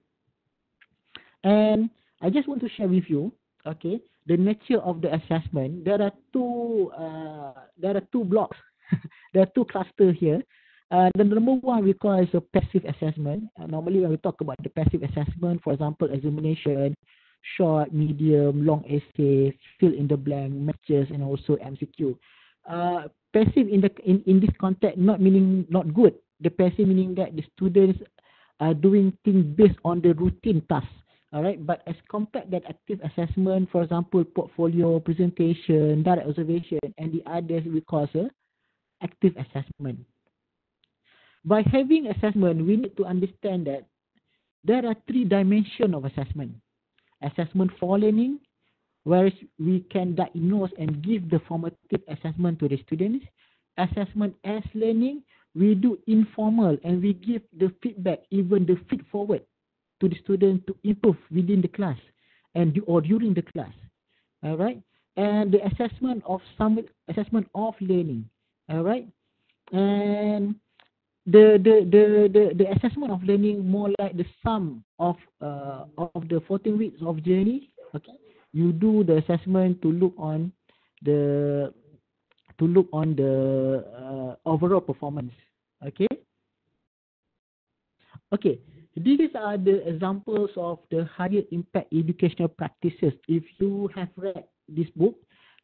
And I just want to share with you, okay, the nature of the assessment. There are two blocks. There are two clusters here. The number one we call is a passive assessment. Normally when we talk about the passive assessment, for example, examination, short, medium, long essay, fill in the blank, matches, and also MCQ. Passive in this context not meaning not good. The passive meaning that the students are doing things based on the routine tasks. All right, but as compared that active assessment, for example, portfolio, presentation, direct observation, and the others we call active assessment. By having assessment, we need to understand that there are three dimensions of assessment. Assessment for learning, whereas we can diagnose and give the formative assessment to the students. Assessment as learning, we do informal and we give the feedback, even the feed forward to the student to improve within the class or during the class. All right, and the assessment of learning. All right, and the assessment of learning more like the sum of the 14 weeks of journey. Okay, you do the assessment to look on the overall performance. Okay. Okay, these are the examples of the higher impact educational practices. If you have read this book,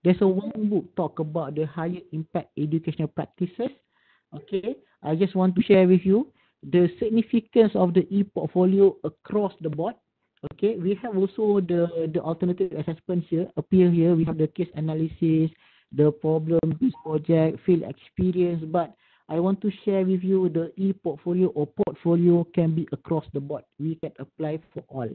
there's one book talk about the higher impact educational practices. Okay, I just want to share with you the significance of the e-portfolio across the board. Okay, we have also the alternative assessments here appear here. We have the case analysis, the problem-based project, field experience. But I want to share with you the e-portfolio or portfolio can be across the board. We can apply for all.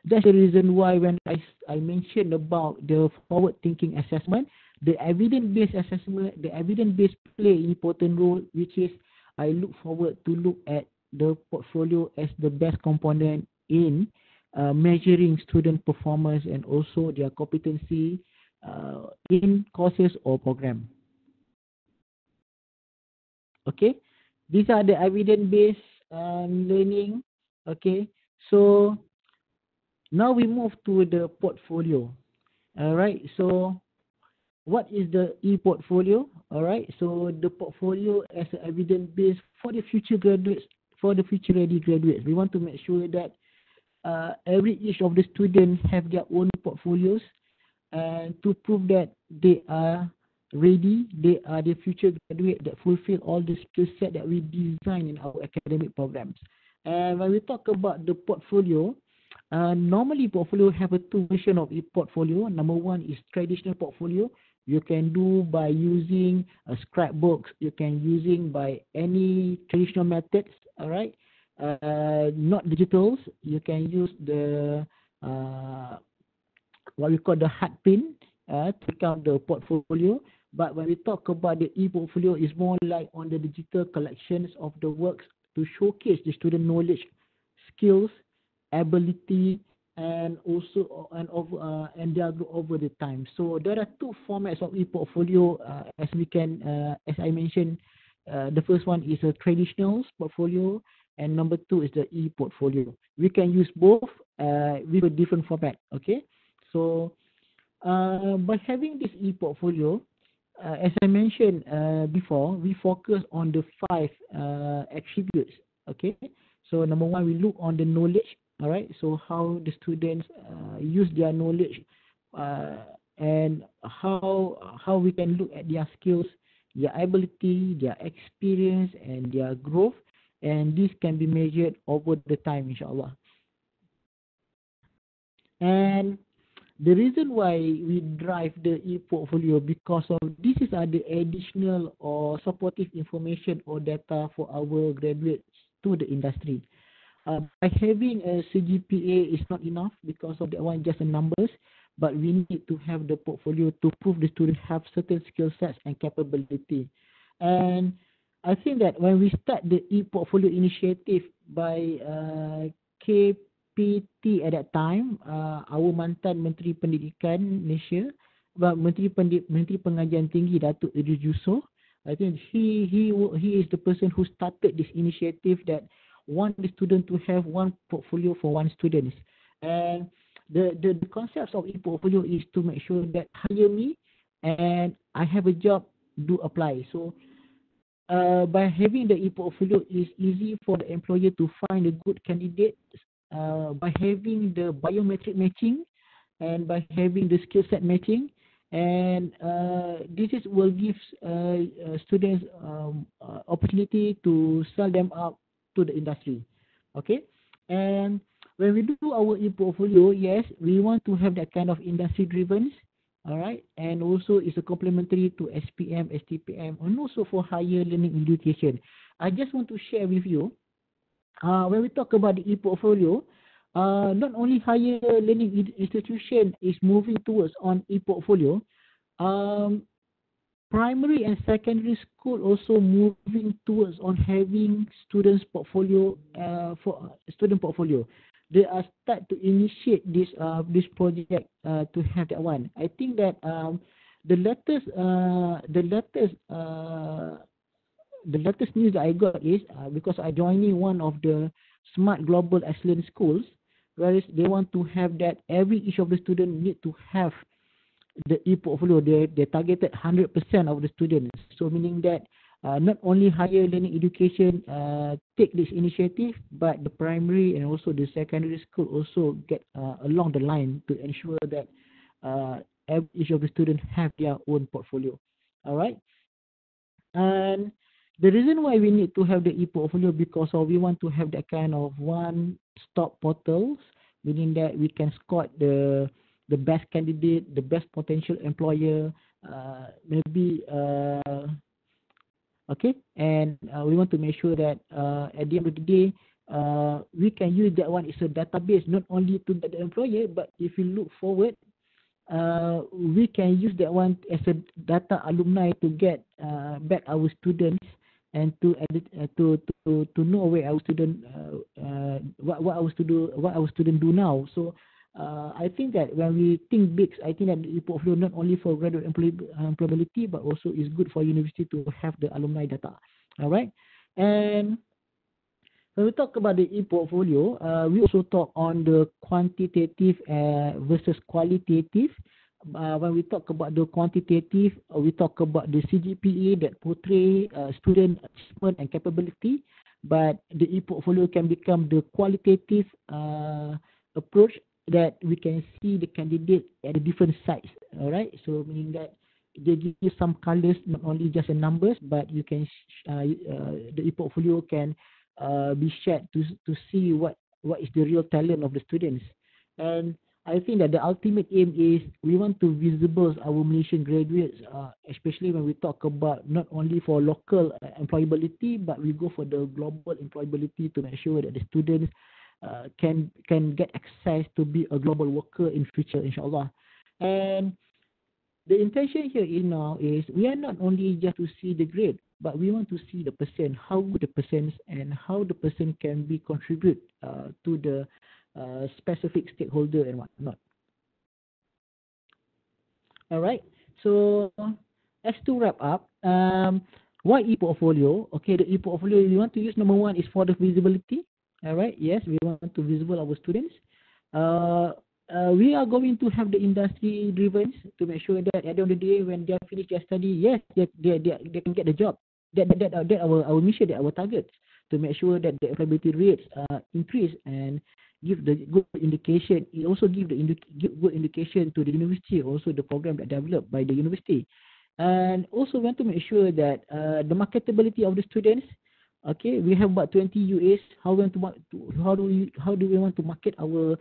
That's the reason why when I mentioned about the forward-thinking assessment, the evidence-based assessment, the evidence-based play an important role, which is I look forward to look at the portfolio as the best component in measuring student performance and also their competency in courses or program. Okay, these are the evidence-based learning. Okay, so now we move to the portfolio. All right, so what is the e-portfolio? All right, so the portfolio as an evidence base for the future graduates, for the future ready graduates. We want to make sure that each of the students have their own portfolios and to prove that they are ready, they are the future graduate that fulfill all the skill set that we design in our academic programs. And when we talk about the portfolio, Normally, portfolio have a two version of e-portfolio. Number one is traditional portfolio. You can do by using scrapbooks. You can using by any traditional methods. All right, not digitals. You can use the what we call the hard pin to count the portfolio. But when we talk about the e-portfolio, it's more like on the digital collections of the works to showcase the student knowledge, skills, ability, and also and their growth over the time. So there are two formats of e-portfolio as we can, as I mentioned. The first one is a traditional portfolio, and number two is the e-portfolio. We can use both with a different format. Okay, so by having this e-portfolio, as I mentioned before, we focus on the 5 attributes. Okay, so number one, we look on the knowledge. All right, so how the students use their knowledge, and how we can look at their skills, their ability, their experience, and their growth, and this can be measured over the time, inshallah. And the reason why we drive the e-portfolio because of this is the additional or supportive information or data for our graduates to the industry. By having a CGPA is not enough because of that one just the numbers, but we need to have the portfolio to prove the student have certain skill sets and capability. And I think that when we start the e-portfolio initiative by KPT at that time, our mantan Menteri Pendidikan Malaysia, Menteri Pengajian Tinggi Datuk Idris Yusof, I think he is the person who started this initiative that want the student to have one portfolio for one student. And the concepts of e-portfolio is to make sure that hire me and I have a job, do apply. So by having the e-portfolio is easy for the employer to find a good candidate by having the biometric matching and by having the skill set matching. And this will give students opportunity to sell them up to the industry. Okay, and when we do our e-portfolio, yes, we want to have that kind of industry driven. All right, and also it's a complementary to SPM, STPM, and also for higher learning education. I just want to share with you, when we talk about the e-portfolio, not only higher learning institution is moving towards on e-portfolio, primary and secondary school also moving towards on having students portfolio for student portfolio. They are start to initiate this project to have that one. I think that the latest news that I got is because I joining one of the Smart Global Excellence schools, whereas they want to have that each of the student need to have the e-portfolio. They targeted 100% of the students. So meaning that not only higher learning education take this initiative, but the primary and also the secondary school also get along the line to ensure that each of the students have their own portfolio. All right. And the reason why we need to have the e-portfolio because we want to have that kind of one-stop portals, meaning that we can score the best candidate, the best potential employer, maybe okay, and we want to make sure that at the end of the day, we can use that one as a database not only to get the employer, but if you look forward, we can use that one as a data alumni to get back our students and to know where our student what our student do now. So I think that when we think big, I think that the portfolio not only for graduate employability but also is good for university to have the alumni data. All right, and when we talk about the e-portfolio, we also talk on the quantitative versus qualitative. When we talk about the quantitative, we talk about the CGPA that portray student achievement and capability, but the e-portfolio can become the qualitative approach that we can see the candidate at the different sites. All right, so meaning that they give you some colors, not only just the numbers, but you can the e-portfolio can be shared to see what is the real talent of the students. And I think that the ultimate aim is we want to visible our Malaysian graduates, especially when we talk about not only for local employability, but we go for the global employability to make sure that the students can get access to be a global worker in future, inshallah. And the intention here now is we are not only just to see the grade, but we want to see the person, how good the person is, and how the person can be contribute to the specific stakeholder and whatnot. All right. So as to wrap up, why e-portfolio? Okay, the e-portfolio we want to use, number one is for the visibility. All right. Yes, we want to visible our students. We are going to have the industry driven to make sure that at the end of the day, when they finish their study, yes, they can get the job. That our mission, that our target, to make sure that the employability rates increase and give the good indication. It also give the good indication to the university, also the program that developed by the university, and also want to make sure that the marketability of the students. Okay, we have about 20 UAs. How do we want to market our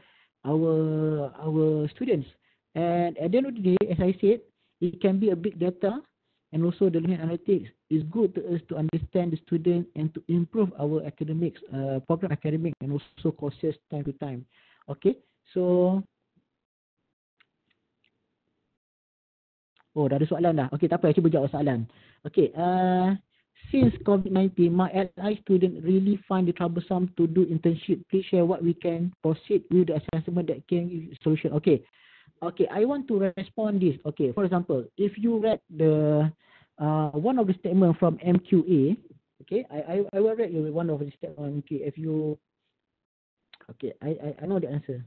students? And at the end of the day, as I said, it can be a big data, and also the learning analytics is good to us to understand the student and to improve our academics, program academic, and also courses time to time. Okay, so dah ada soalan dah. Okay, tak apa, cuba jawab soalan. Okay, since COVID-19, my LI student really find it troublesome to do internship. Please share what we can proceed with the assessment that can give solution. Okay, I want to respond this. Okay, for example, if you read the one of the statement from MQA, okay, I will read you one of the statement. Okay, if you, okay, I know the answer.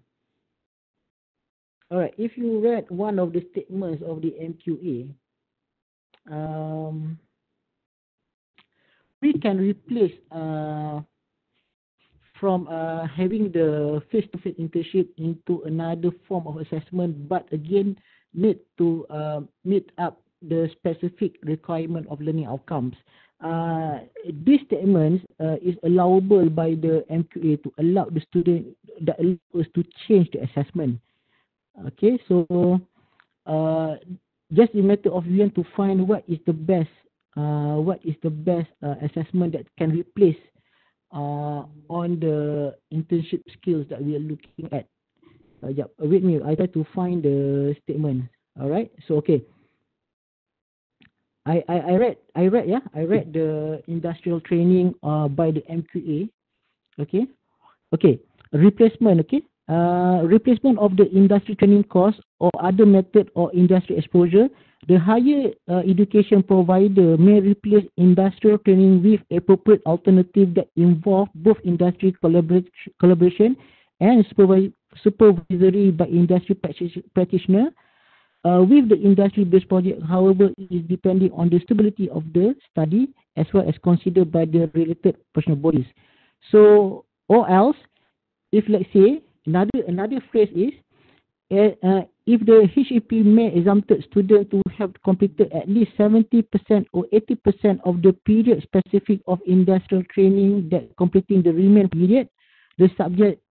All right, if you read one of the statements of the MQA, we can replace from having the face-to-face internship into another form of assessment, but again need to meet up the specific requirement of learning outcomes. This statement is allowable by the MQA to allow the student, that allows us to change the assessment. Okay, so just a matter of we want to find what is the best assessment that can replace on the internship skills that we are looking at. Wait me, I try to find the statement. All right, so okay, I read the industrial training by the MQA. Okay, replacement. Okay, replacement of the industry training course or other method or industry exposure. The higher education provider may replace industrial training with appropriate alternative that involve both industry collaboration and supervisory by industry practitioner. With the industry-based project, however, is depending on the stability of the study as well as considered by the related professional bodies. So, or else, if let's say another phrase is, if the HEP may exempted student to have completed at least 70% or 80% of the period specific of industrial training that completing the remaining period, the subject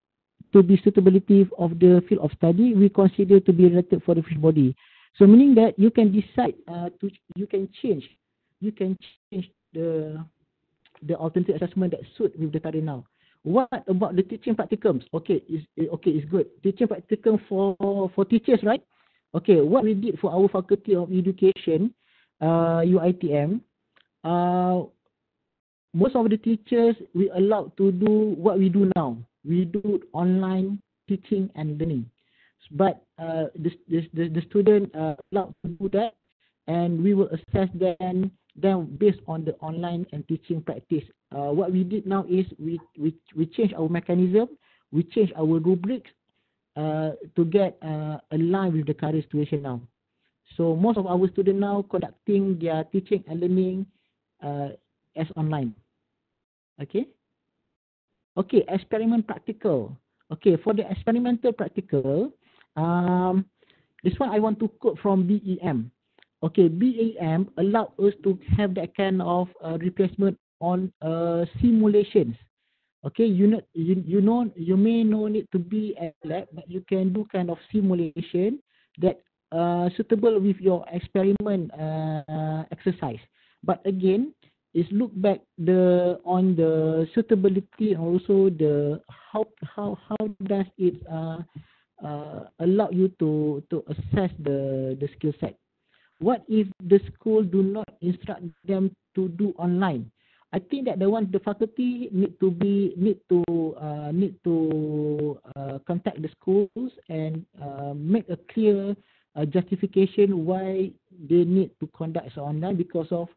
to be suitability of the field of study we consider to be related for the field body. So meaning that you can decide you can change the alternative assessment that suit with the current now. What about the teaching practicums? Okay, it's good. Teaching practicum for teachers, right? Okay, what we did for our Faculty of Education, UiTM, most of the teachers we allowed to do what we do now. We do online teaching and learning, but the student allowed to do that, and we will assess them based on the online and teaching practice. What we did now is we change our mechanism, we change our rubrics to get aligned with the current situation now. So most of our students now conducting their teaching and learning as online. Okay, experiment practical. Okay, for the experimental practical, this one I want to quote from BEM. Okay, BEM allow us to have that kind of replacement on simulations. Okay, you may not need to be at lab, but you can do kind of simulation that suitable with your experiment exercise. But again, is look back on the suitability and also the how does it allow you to assess the skill set. What if the school do not instruct them to do online? I think that the faculty need to contact the schools and make a clear justification why they need to conduct online, because of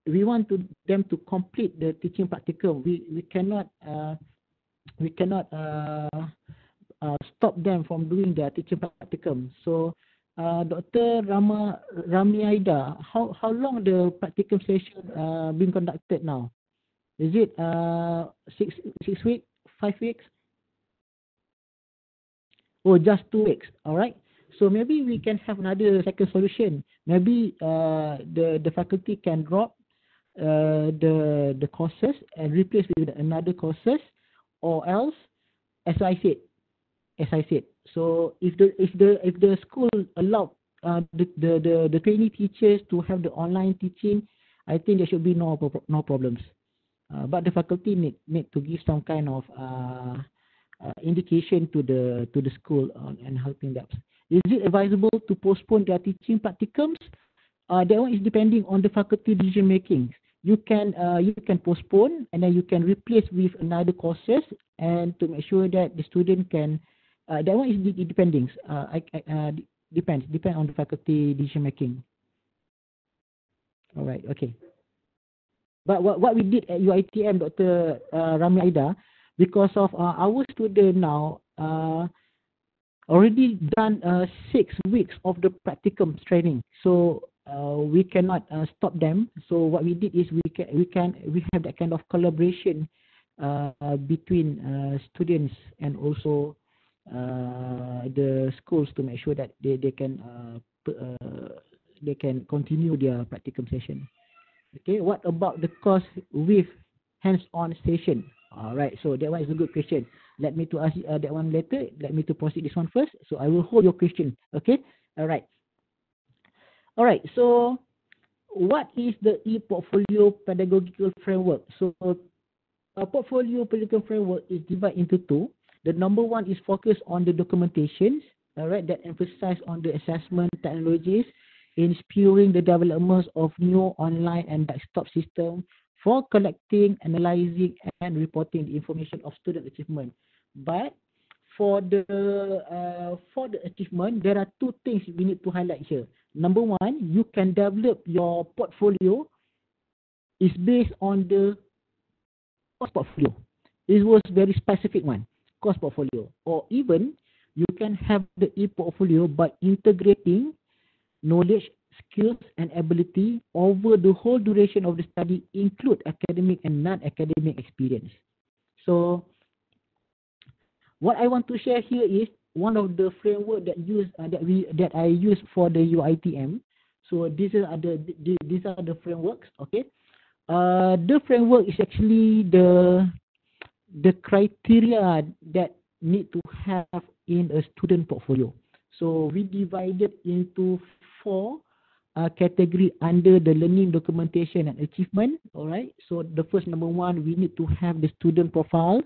we want them to complete the teaching practicum. We cannot stop them from doing their teaching practicum. So, Dr. Ramiaida, how long the practicum session being conducted now? Is it 6 weeks, 5 weeks? Oh, just 2 weeks. All right. So maybe we can have another second solution. Maybe the faculty can drop the courses and replace with another courses, or else, as I said. So if the school allowed the trainee teachers to have the online teaching, I think there should be no problems. But the faculty need to give some kind of indication to the school and helping them. Is it advisable to postpone their teaching practicums? That one is depending on the faculty decision making. You can postpone, and then you can replace with another courses, and to make sure that the student can. That one is depending. Depends on the faculty decision making. All right. Okay. But what we did at UiTM, Dr. Rami Aida, because of our student now already done 6 weeks of the practicum training, so we cannot stop them. So what we did is we have that kind of collaboration between students and also the schools to make sure that they can continue their practicum session. Okay, what about the course with hands-on session? All right, so that one is a good question. Let me to ask that one later. Let me to proceed this one first. So I will hold your question. Okay, all right. All right, so what is the e-portfolio pedagogical framework? So a portfolio pedagogical framework is divided into two. The number one is focused on the documentations, all right, that emphasize on the assessment technologies in spurring the development of new online and desktop system for collecting, analyzing, and reporting the information of student achievement. But for the achievement, there are two things we need to highlight here. Number one, you can develop your portfolio is based on the course portfolio. It was very specific one, course portfolio. Or even you can have the e-portfolio by integrating knowledge, skills, and ability over the whole duration of the study, include academic and non-academic experience. So what I want to share here is one of the framework that I use for the UiTM. So these are the frameworks. Okay, the framework is actually the criteria that need to have in a student portfolio. So we divided into 4 category under the learning, documentation, and achievement. All right. So the first, number one, we need to have the student profiles.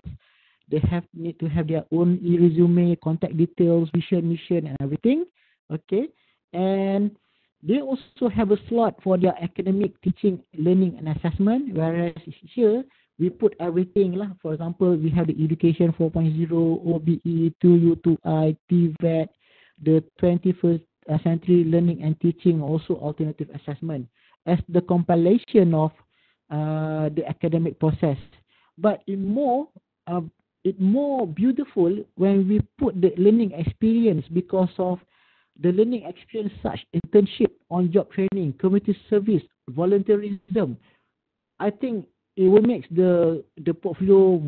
They need to have their own e-resume, contact details, vision, mission, and everything. Okay. And they also have a slot for their academic, teaching, learning, and assessment. Whereas here we put everything lah. For example, we have the Education 4.0, OBE, 2U, 2I, TVET, the 21st century learning and teaching, also alternative assessment as the compilation of the academic process. But it more beautiful when we put the learning experience, because of the learning experience such internship, on-job training, community service, volunteerism. I think it will make the portfolio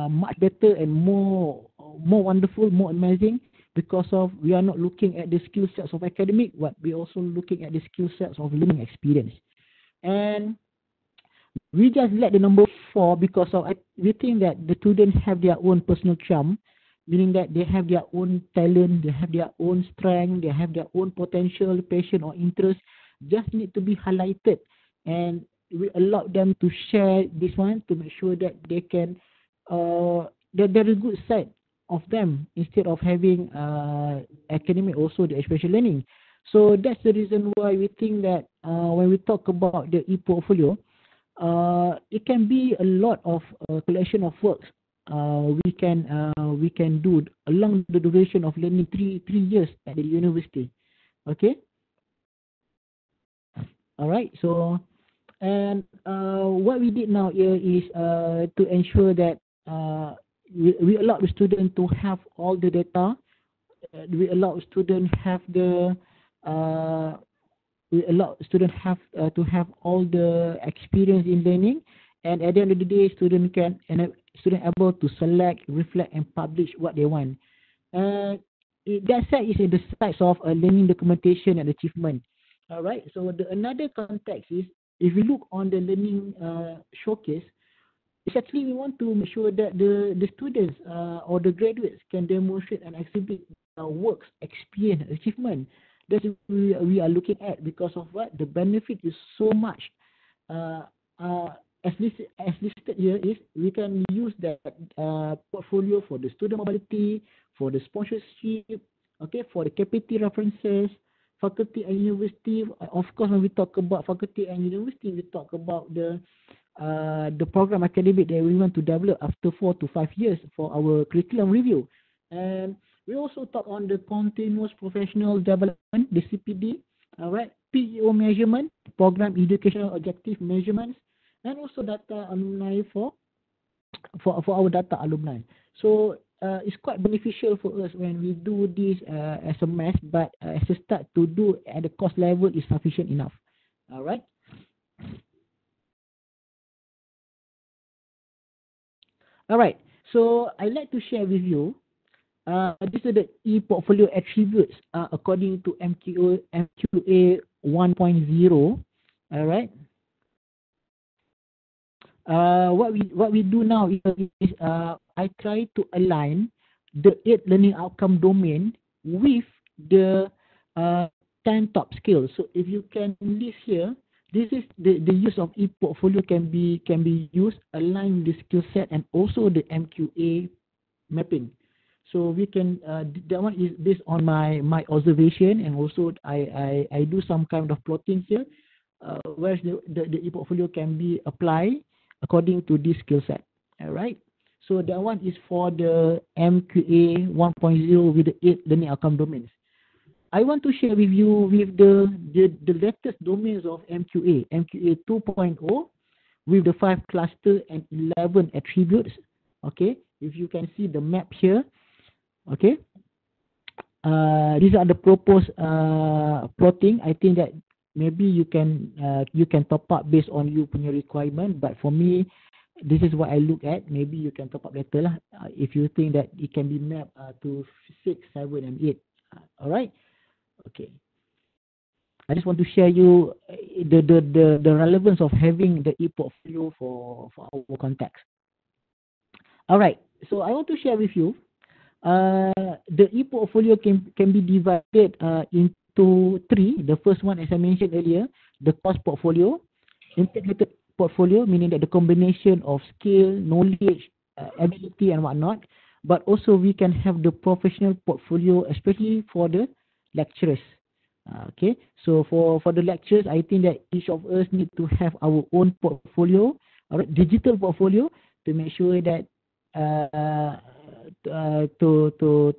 much better and more wonderful, more amazing, because of we are not looking at the skill sets of academic, but we also looking at the skill sets of learning experience. And We just let the number 4 because of we think that the students have their own personal charm, meaning that they have their own talent, they have their own strength, they have their own potential, passion or interest, just need to be highlighted, and we allow them to share this one to make sure that they can that there is good side of them instead of having academic also the special learning. So that's the reason why we think that when we talk about the e-portfolio, it can be a lot of collection of works we can do along the duration of learning three years at the university. Okay. All right. So, and what we did now here is to ensure that we allow the student to have all the data. We allow student have the to have all the experience in learning, and at the end of the day, student able to select, reflect, and publish what they want. That side is in the sides of learning documentation and achievement. All right. So another context is if we look on the learning showcase, it's actually we want to make sure that the students or the graduates can demonstrate and exhibit works, experience, achievement. That's what we are looking at, because of what the benefit is so much. As listed here is we can use that portfolio for the student mobility, for the sponsorship, okay, for the KPT references, faculty and university. Of course, when we talk about faculty and university, we talk about the program academic that we want to develop after 4 to 5 years for our curriculum review. And we also talk on the continuous professional development, the CPD, all right, PEO measurement, program educational objective measurements, and also data alumni for our data alumni. So it's quite beneficial for us when we do this as a mass, but as a start to do at the cost level is sufficient enough. All right. All right. So I'd like to share with you. These are the e-portfolio attributes according to MQA 1.0. All right. What we do now is I try to align the 8 learning outcome domain with the 10 top skills. So if you can list here, this is the use of e-portfolio can be used align the skill set and also the MQA mapping. So we can that one is based on my observation, and also I do some kind of plotting here, where the e-portfolio can be applied according to this skill set. All right. So that one is for the MQA 1.0 with the 8 learning outcome domains. I want to share with you with the latest domains of MQA 2.0 with the 5 cluster and 11 attributes. Okay. If you can see the map here. Okay. These are the proposed plotting. I think that maybe you can top up based on you punya requirement, but for me, this is what I look at. Maybe you can top up later lah, if you think that it can be mapped to 6, 7, and 8. All right. Okay. I just want to share you the relevance of having the e-portfolio for our context. All right. So I want to share with you. The e-portfolio can be divided into 3. The first one, as I mentioned earlier, the course portfolio, integrated portfolio, meaning that the combination of skill, knowledge, ability, and whatnot. But also we can have the professional portfolio, especially for the lecturers. Okay, so for the lecturers, I think that each of us need to have our own portfolio, or digital portfolio, to make sure that to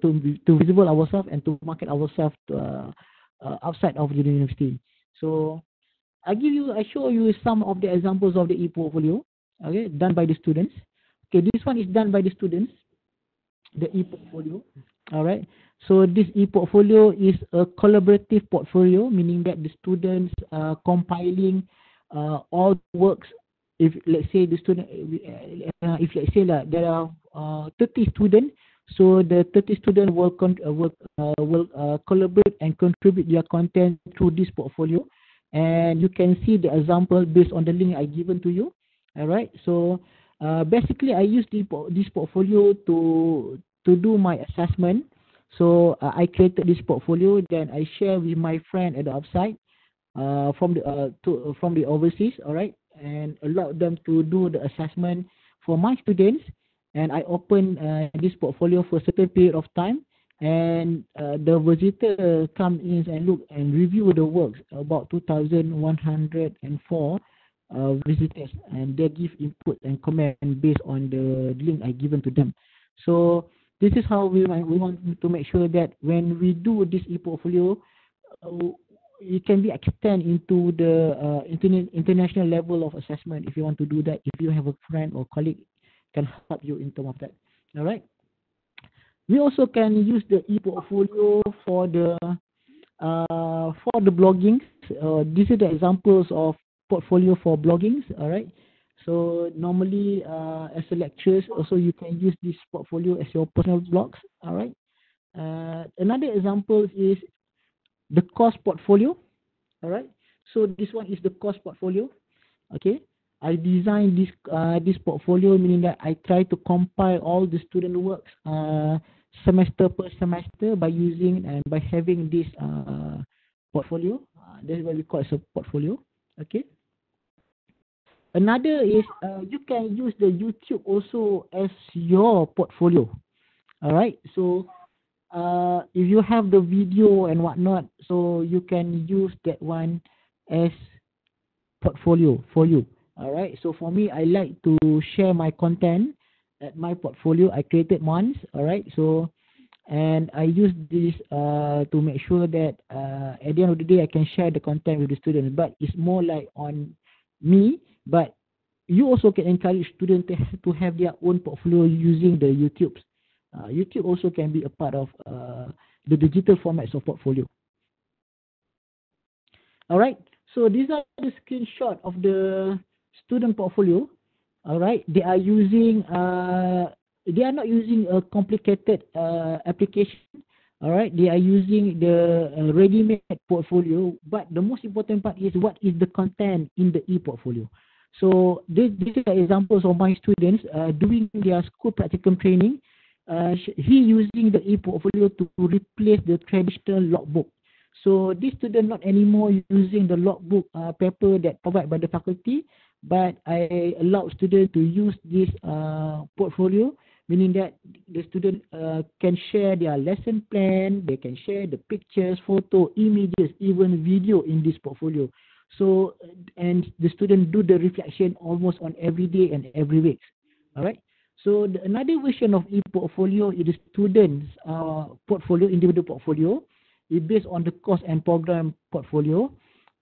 visible ourselves and to market ourselves outside of the university. So I show you some of the examples of the e-portfolio, okay, done by the students. Okay, this one is done by the students, the e-portfolio. All right. So this e-portfolio is a collaborative portfolio, meaning that the students are compiling all works. If let's say the student, if let's say that there are 30 students, so the 30 students will collaborate and contribute their content through this portfolio. And you can see the example based on the link I given to you. All right. So basically, I use this portfolio to do my assessment. So I created this portfolio, then I share with my friend at the outside from the overseas. All right, and allow them to do the assessment for my students. And I open this portfolio for a certain period of time, and the visitor come in and look and review the works, about 2,104 visitors, and they give input and comment based on the link I given to them. So this is how we want to make sure that when we do this e-portfolio, it can be extended into the international level of assessment. If you want to do that, if you have a friend or colleague can help you in terms of that. All right. We also can use the e-portfolio for the bloggings. These are the examples of portfolio for bloggings. All right. So normally, as a lecturer, also you can use this portfolio as your personal blogs. All right. Another example is the course portfolio. All right. So this one is the course portfolio. Okay. I designed this portfolio, meaning that I try to compile all the student works semester per semester by using and by having this portfolio. That's what we call as a portfolio. Okay. Another is you can use the YouTube also as your portfolio. All right. So if you have the video and whatnot, so you can use that one as portfolio for you. All right. So for me, I like to share my content at my portfolio. I created once. All right. So, and I use this to make sure that at the end of the day, I can share the content with the students. But it's more like on me. But you also can encourage students to have their own portfolio using the YouTube. YouTube also can be a part of the digital formats of portfolio. All right. So these are the screenshot of the student portfolio. All right. They are using they are not using a complicated application. All right. They are using the ready-made portfolio. But the most important part is what is the content in the e-portfolio. So these are examples of my students doing their school practicum training. He using the e-portfolio to replace the traditional logbook. So this student not anymore using the logbook paper that provided by the faculty, but I allow student to use this portfolio, meaning that the student can share their lesson plan, they can share the pictures, photo, images, even video in this portfolio. So, and the student do the reflection almost on every day and every week. All right. So another version of e-portfolio is the student's portfolio, individual portfolio. It's based on the course and program portfolio.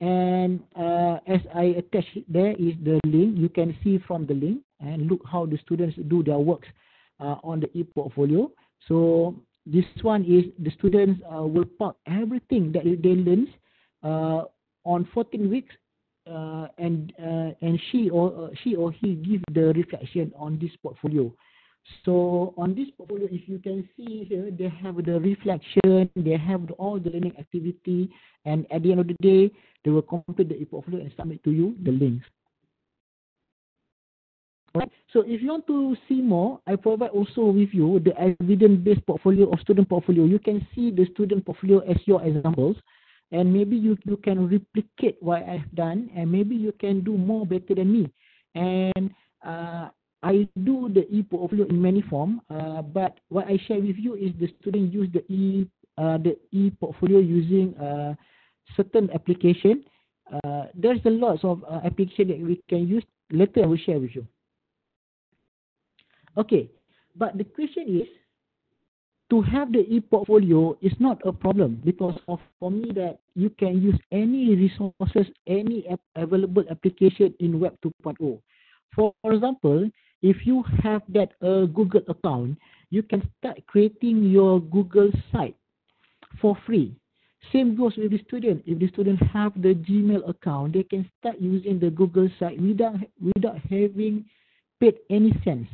And as I attach there is the link. You can see from the link and look how the students do their works on the e-portfolio. So this one is the students will park everything that they learn on 14 weeks. And she or he give the reflection on this portfolio. So on this portfolio, if you can see here, they have the reflection, they have all the learning activity, and at the end of the day, they will complete the e-portfolio and submit to you the links. Right. So if you want to see more, I provide also with you the evidence-based portfolio or student portfolio. You can see the student portfolio as your examples. And maybe you can replicate what I've done, and maybe you can do more better than me. And I do the e-portfolio in many forms, but what I share with you is the student use the e-portfolio using certain application. There's a lot of application that we can use. Later I will share with you. Okay, but the question is, to have the e-portfolio is not a problem, because for me that you can use any resources, any available application in Web 2.0. For example, if you have that Google account, you can start creating your Google site for free. Same goes with the student. If the student have the Gmail account, they can start using the Google site without having paid any cents.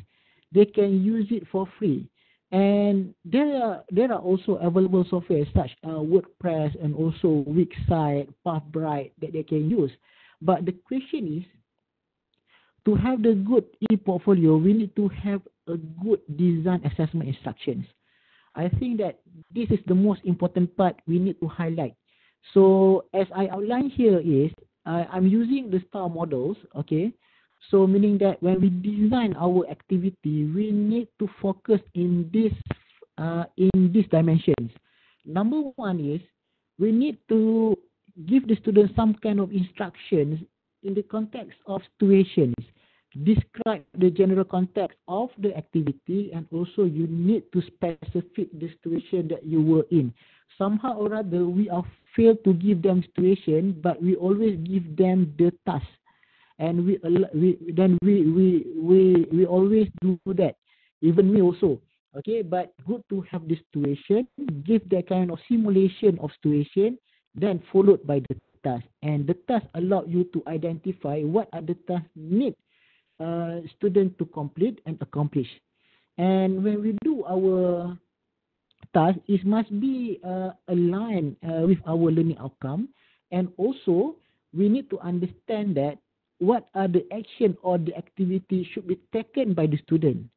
They can use it for free. And there are also available software such as WordPress and also Wixsite, Pathbright that they can use. But the question is, to have the good e-portfolio, we need to have a good design assessment instructions. I think that this is the most important part we need to highlight. So as I outline here is, I'm using the STAR models, okay? So meaning that when we design our activity, we need to focus in these dimensions. Number one is, we need to give the students some kind of instructions in the context of situations. Describe the general context of the activity, and also you need to specify the situation that you were in. Somehow or other, we are failed to give them situation, but we always give them the task, and we always do that. Even me also. Okay, but good to have the situation, give that kind of simulation of situation, then followed by the task, and the task allow you to identify what are the tasks need student to complete and accomplish. And when we do our task, it must be aligned with our learning outcome, and also we need to understand that what are the action or the activity should be taken by the student,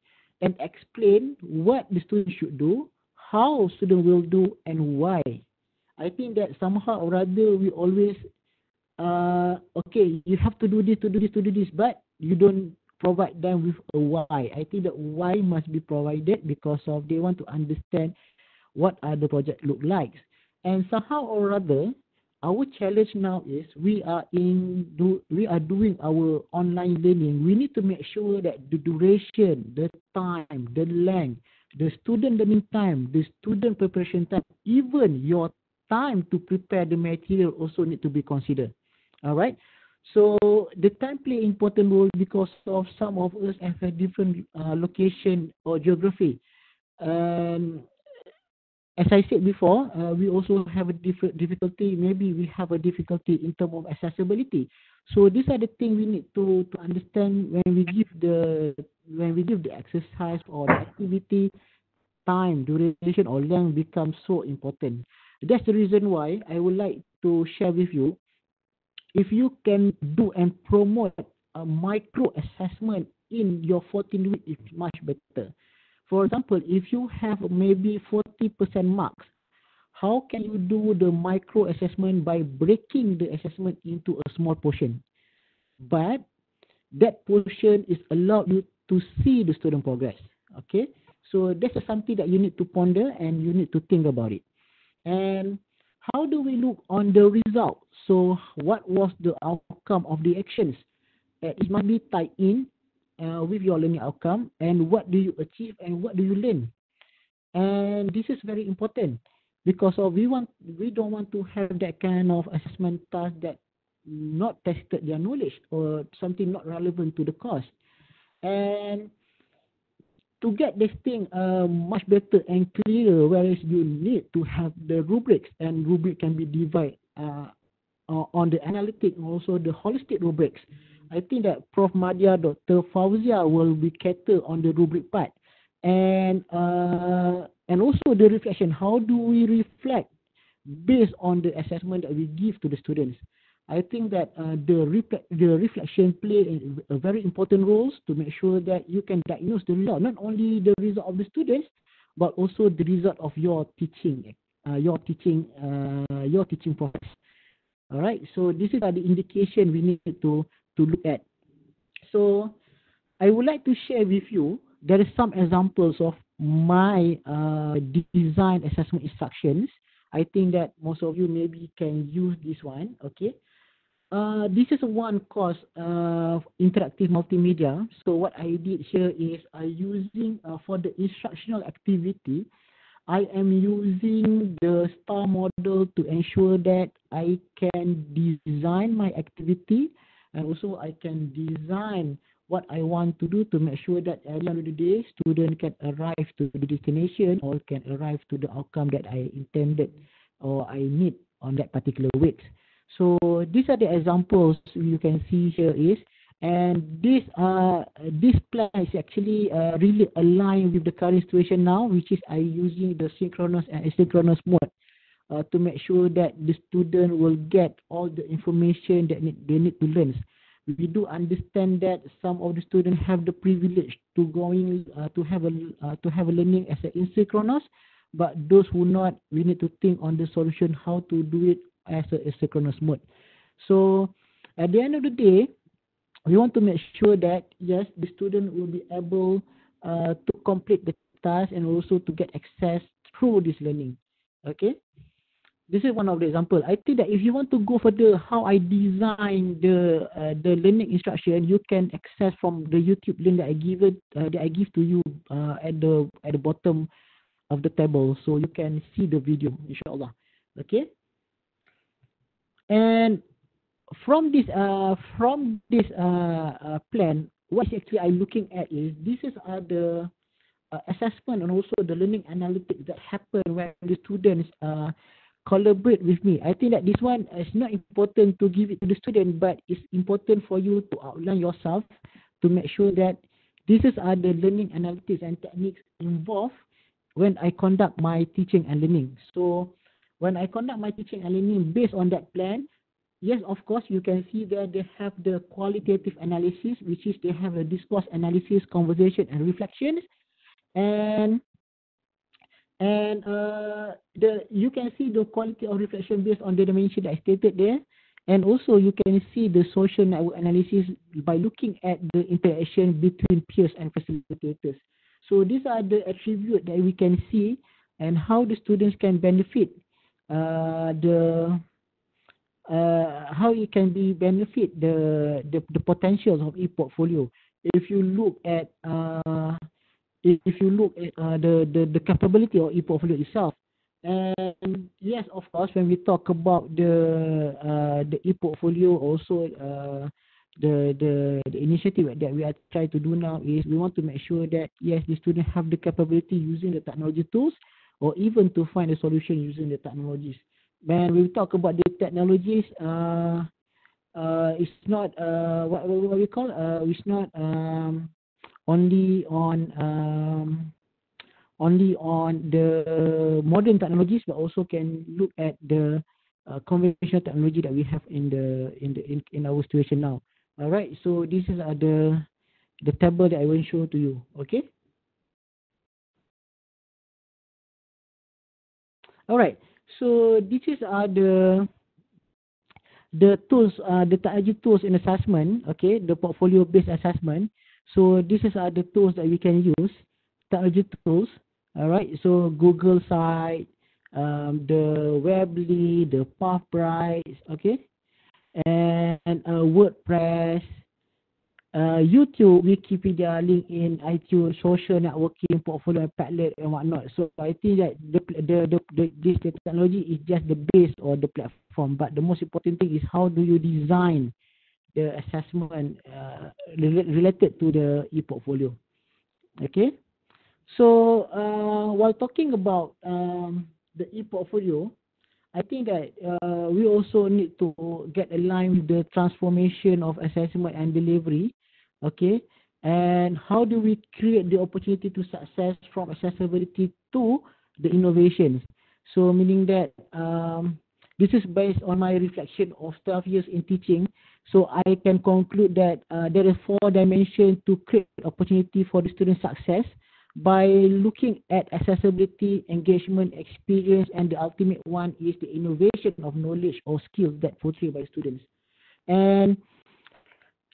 and explain what the student should do, how student will do, and why. I think that somehow or other we always okay, you have to do this, but you don't provide them with a why. I think that why must be provided because of they want to understand what are the project look like. And somehow or other, our challenge now is we are doing our online learning. We need to make sure that the duration, the time, the length, the student learning time, the student preparation time, even your time to prepare the material also need to be considered. All right. So the time play important role because of some of us have a different location or geography. As I said before, we also have a different difficulty. Maybe we have a difficulty in terms of accessibility. So these are the things we need to understand when we give the exercise or the activity. Time, duration, or length becomes so important. That's the reason why I would like to share with you. If you can do and promote a micro assessment in your 14 week, it's much better. For example, if you have maybe 40% marks, how can you do the micro assessment by breaking the assessment into a small portion? But that portion is allow you to see the student progress. Okay, so that's something that you need to ponder and you need to think about it. And how do we look on the result? So what was the outcome of the actions? It must be tied in with your learning outcome, and what do you achieve and what do you learn. And this is very important because we don't want to have that kind of assessment task that not tested their knowledge or something not relevant to the course. And to get this thing much better and clearer, whereas you need to have the rubrics, and rubric can be divided on the analytic and also the holistic rubrics. I think that Prof. Madya, Dr. Fauzia will be cater on the rubric part, and also the reflection. How do we reflect based on the assessment that we give to the students? I think that the reflection play a very important role to make sure that you can diagnose the result, not only the result of the students, but also the result of your teaching process. All right. So this is the indication we need to look at. So I would like to share with you. There are some examples of my design assessment instructions. I think that most of you maybe can use this one. Okay. This is one course of interactive multimedia. So what I did here is using for the instructional activity, I am using the STAR model to ensure that I can design my activity, and also I can design what I want to do to make sure that at the end of the day, student can arrive to the destination or can arrive to the outcome that I intended or I need on that particular week. So these are the examples you can see here is, and this plan is actually really aligned with the current situation now, which is I using the synchronous and asynchronous mode to make sure that the student will get all the information that they need to learn. we do understand that some of the students have the privilege to have a learning as an asynchronous, but those who not, we need to think on the solution how to do it as a asynchronous mode. So at the end of the day, we want to make sure that yes, the student will be able to complete the task and also to get access through this learning. Okay, this is one of the example. I think that if you want to go further, how I design the learning instruction, you can access from the YouTube link that I give to you at the bottom of the table, so you can see the video, inshallah. Okay, and from this plan, what actually I'm looking at is this is the assessment and also the learning analytics that happen when the students collaborate with me. I think that this one is not important to give it to the student, but it's important for you to outline yourself to make sure that this is the learning analytics and techniques involved when I conduct my teaching and learning. So when I conduct my teaching and learning based on that plan, yes, of course, you can see that they have the qualitative analysis, which is they have a discourse analysis, conversation, and reflections, and you can see the quality of reflection based on the dimension that I stated there, and also you can see the social network analysis by looking at the interaction between peers and facilitators. So these are the attributes that we can see and how the students can benefit how it can be benefit the potentials of e-portfolio. If you look at the capability of e-portfolio itself, and yes, of course, when we talk about the e-portfolio, also the initiative that we are trying to do now is we want to make sure that yes, the students have the capability using the technology tools, or even to find a solution using the technologies. When we talk about the technologies, it's not what we call it's not only on the modern technologies, but also can look at the conventional technology that we have in our situation now. All right, so this is the table that I will show to you. Okay. All right. So this is the tools, the technology tools in assessment. Okay, the portfolio-based assessment. So this is the tools that we can use, technology tools. All right. So Google site, the Weebly, the Pathbright. Okay, and WordPress, YouTube, Wikipedia, LinkedIn, iTunes, social networking, portfolio, Padlet, and whatnot. So I think that this technology is just the base or the platform, but the most important thing is how do you design the assessment related to the e-portfolio. Okay. So while talking about the e-portfolio, I think that we also need to get aligned with the transformation of assessment and delivery. Okay, and how do we create the opportunity to success from accessibility to the innovations? So meaning that this is based on my reflection of 12 years in teaching. So I can conclude that there are 4 dimensions to create opportunity for the student success by looking at accessibility, engagement, experience, and the ultimate one is the innovation of knowledge or skills that portrayed by students. And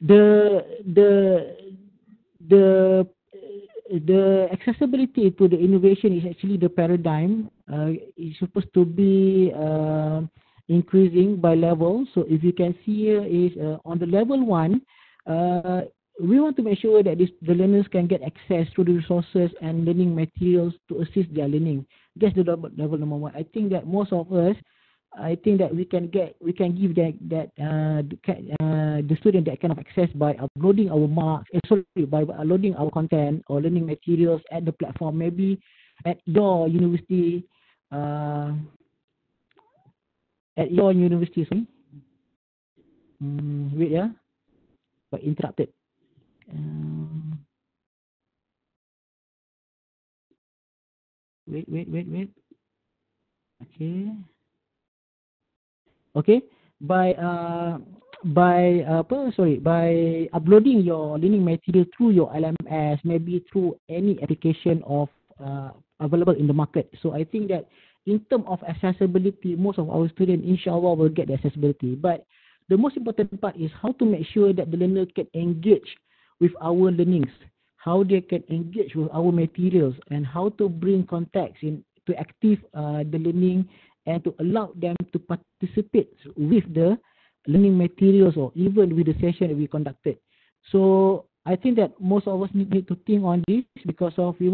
the accessibility to the innovation is actually the paradigm. It's supposed to be increasing by level. So if you can see here is on the level 1, we want to make sure that the learners can get access to the resources and learning materials to assist their learning. That's the level number 1. I think that most of us, I think that we can give the student that kind of access by uploading our marks, by uploading our content or learning materials at the platform, maybe at your university. Sorry. Wait, yeah, but interrupted. Wait. Okay. By by uploading your learning material through your LMS, maybe through any application of available in the market. So I think that in terms of accessibility, most of our students, inshallah, will get the accessibility. But the most important part is how to make sure that the learner can engage with our learnings, how they can engage with our materials, and how to bring context in to active the learning and to allow them to participate with the learning materials or even with the session that we conducted. So I think that most of us need to think on this, because of we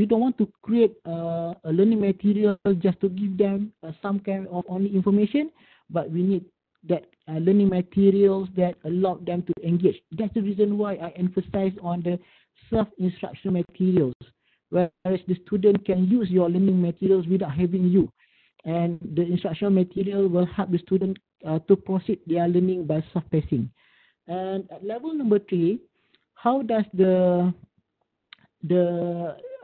don't want to create a learning material just to give them some kind of only information, but we need that learning materials that allow them to engage. That's the reason why I emphasize on the self-instruction materials, whereas the student can use your learning materials without having you, and the instructional material will help the student to proceed their learning by self-pacing. And at level number 3, how does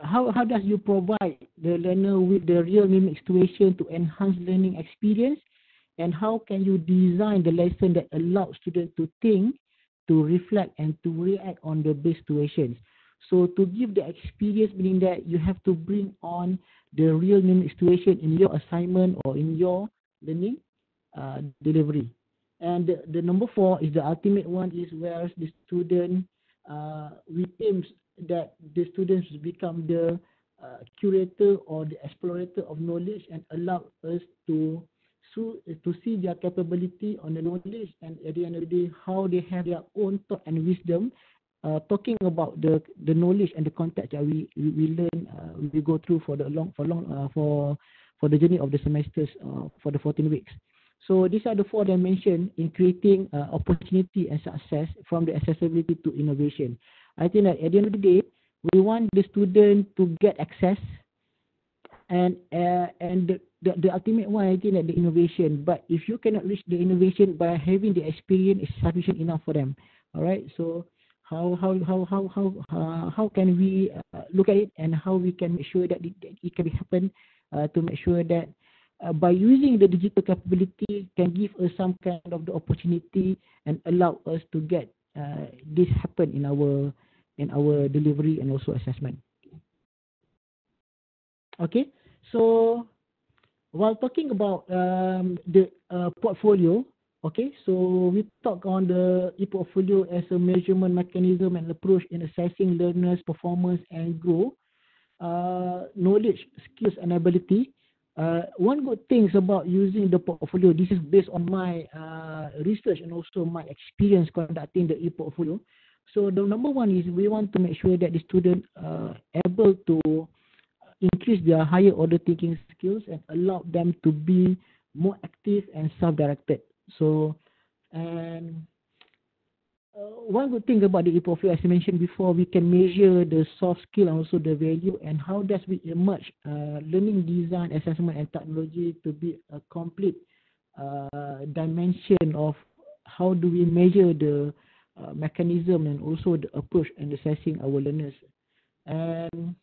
how does you provide the learner with the real mimic situation to enhance learning experience, and how can you design the lesson that allows students to think, to reflect, and to react on the base situations? So to give the experience, meaning that you have to bring on the real mimic situation in your assignment or in your learning delivery. And the number 4 is the ultimate one, is where the student, we aim that the students become the curator or the explorator of knowledge, and allow us to see their capability on the knowledge, and at the end of the day, how they have their own thought and wisdom, talking about the knowledge and the context that we learn, we go through for the for the journey of the semesters, for the 14 weeks. So these are the 4 dimensions in creating opportunity and success, from the accessibility to innovation. I think that at the end of the day, we want the student to get access, and the ultimate one, I think, that the innovation. But if you cannot reach the innovation by having the experience, is sufficient enough for them. All right. So how can we look at it, and how we can make sure that it can happen, to make sure that by using the digital capability can give us some kind of the opportunity and allow us to get this happen in our delivery and also assessment. Okay, so while talking about the portfolio, okay, so we talk on the e-portfolio as a measurement mechanism and approach in assessing learners' performance and growth, knowledge, skills, and ability. One good thing about using the portfolio, this is based on my research and also my experience conducting the e-portfolio. So the number one is we want to make sure that the student able to increase their higher order thinking skills and allow them to be more active and self-directed. So, and one good thing about the e-portfolio, as I mentioned before, we can measure the soft skill and also the value, and how does we emerge learning design, assessment, and technology to be a complete dimension of how do we measure the mechanism and also the approach in assessing our learners. And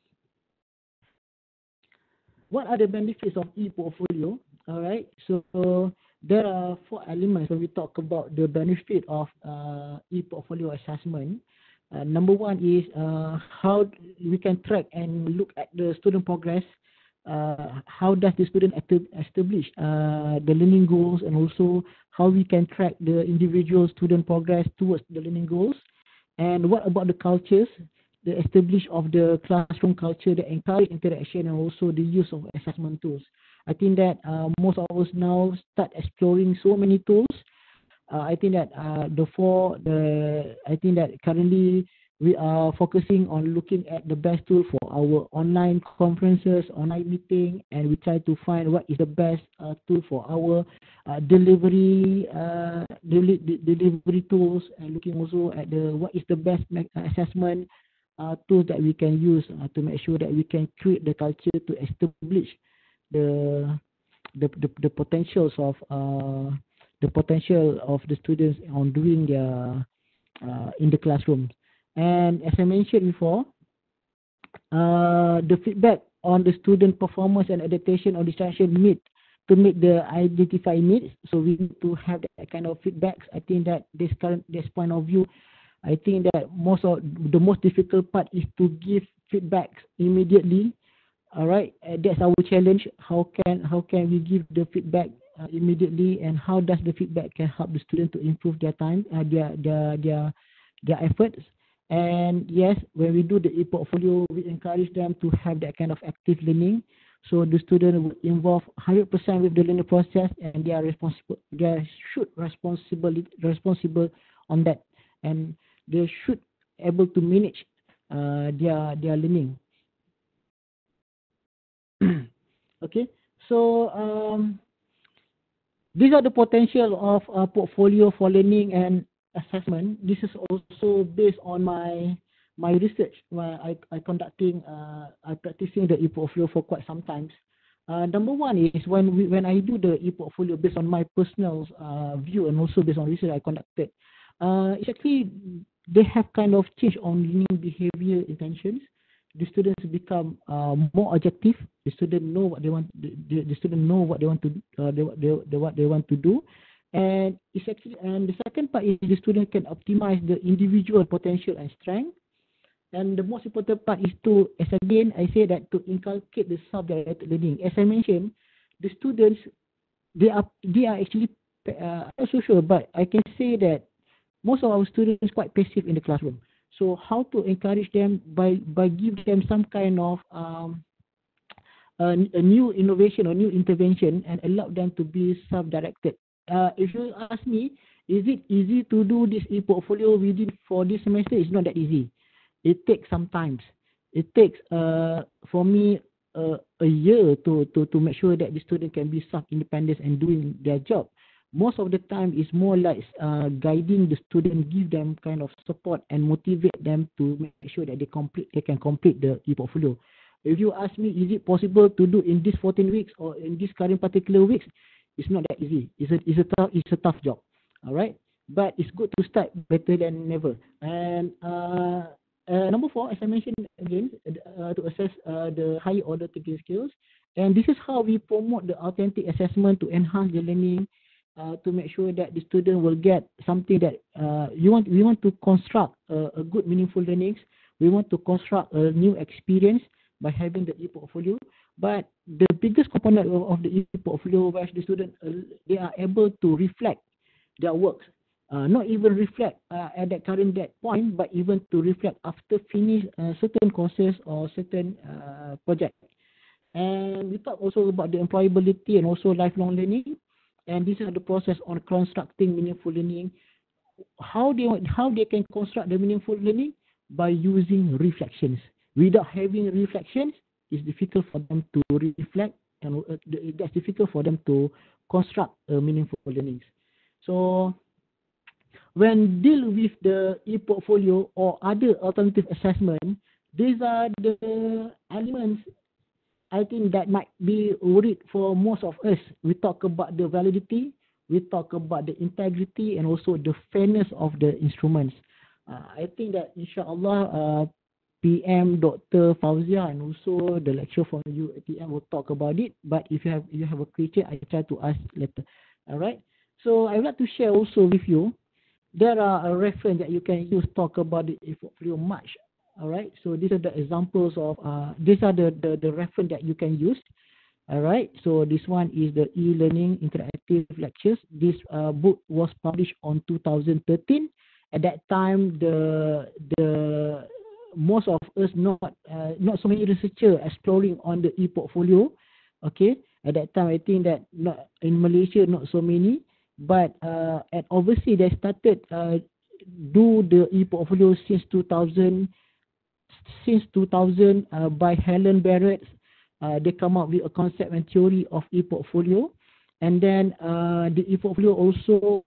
what are the benefits of e-portfolio? All right, so there are 4 elements when we talk about the benefit of e-portfolio assessment. Number 1 is how we can track and look at the student progress. How does the student establish the learning goals, and also how we can track the individual student progress towards the learning goals. And what about the cultures, the establish of the classroom culture that encourage interaction and also the use of assessment tools. I think that most of us now start exploring so many tools. I think that I think that currently we are focusing on looking at the best tool for our online conferences, online meeting, and we try to find what is the best tool for our delivery tools, and looking also at what is the best assessment tools that we can use to make sure that we can create the culture to establish the potentials of the students on doing their in the classroom. And as I mentioned before, the feedback on the student performance and adaptation or distraction meet to meet the identified needs. So we need to have that kind of feedbacks. I think that this point of view, I think that the most difficult part is to give feedbacks immediately. All right, that's our challenge. How can we give the feedback immediately, and how does the feedback can help the student to improve their time, their efforts. And yes, when we do the e-portfolio, we encourage them to have that kind of active learning. So the student will involve 100% with the learning process, and they are responsible. They should responsible on that, and they should able to manage their learning. Okay, so these are the potential of portfolio for learning and assessment. This is also based on my research where I practicing the e-portfolio for quite some time. Number one is when I do the e-portfolio based on my personal view and also based on research I conducted. It's actually they have kind of change on learning behavior intentions. The students become more objective. The student know what they want. The student know what they want to what they want to do, and it's actually, and the second part is the student can optimize the individual potential and strength. And the most important part is to, as again I say that, to inculcate the self-directed learning. As I mentioned, the students they are actually I'm not so sure, but I can say that most of our students quite passive in the classroom. So how to encourage them by give them some kind of a new innovation or new intervention and allow them to be self-directed. If you ask me, is it easy to do this e-portfolio for this semester? It's not that easy. It takes some time. It takes for me a year to make sure that the student can be self-independent and doing their job. Most of the time is more like guiding the student, give them kind of support and motivate them to make sure that they can complete the e-portfolio. If you ask me, is it possible to do in this 14 weeks or in this current particular weeks? It's not that easy. It's a tough job. All right, but it's good to start, better than never. And number 4, as I mentioned again, to assess the higher order thinking skills. And this is how we promote the authentic assessment to enhance the learning. To make sure that the student will get something that we want to construct a good, meaningful learnings. We want to construct a new experience by having the e-portfolio. But the biggest component of the e-portfolio, where the student they are able to reflect their works, not even reflect at that current point, but even to reflect after finish certain courses or certain projects. And we talk also about the employability and also lifelong learning. And this is the process on constructing meaningful learning. How they can construct the meaningful learning? By using reflections. Without having reflections, it's difficult for them to reflect, and that's difficult for them to construct meaningful learnings. So when deal with the e-portfolio or other alternative assessment, these are the elements I think that might be worried for most of us. We talk about the validity, we talk about the integrity, and also the fairness of the instruments. I think that inshallah, PM Dr. Fauzia and also the lecturer from UiTM will talk about it. But if you have a question, I try to ask later. All right. So I would like to share also with you. There are a reference that you can use talk about the e-portfolio much. All right, so these are the examples of these are the reference that you can use. All right, so this one is the e-learning interactive lectures. This book was published on 2013. At that time, the most of us not so many researchers exploring on the e-portfolio. Okay, at that time I think that not in Malaysia not so many, but at overseas they started do the e-portfolio since 2000. Since 2000, by Helen Barrett, they come up with a concept and theory of e-portfolio. And then the e-portfolio also,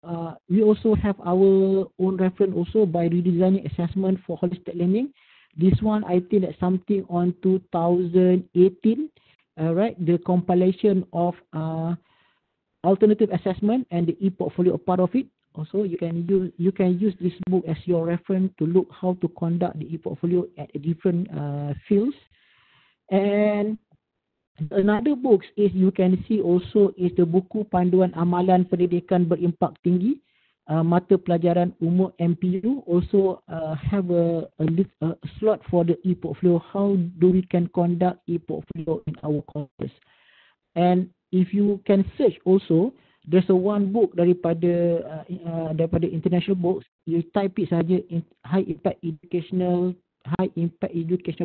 we also have our own reference also by redesigning assessment for holistic learning. This one, I think that's something on 2018, right? The compilation of alternative assessment and the e-portfolio are part of it. Also, you can use this book as your reference to look how to conduct the e-portfolio at different fields. And Another books is you can see also is the buku Panduan Amalan Pendidikan Berimpak Tinggi, mata pelajaran umum MPU. Also have a slot for the e-portfolio. How do we can conduct e-portfolio in our courses? And if you can search also, there's a one book daripada international books. You type it saja in high impact educational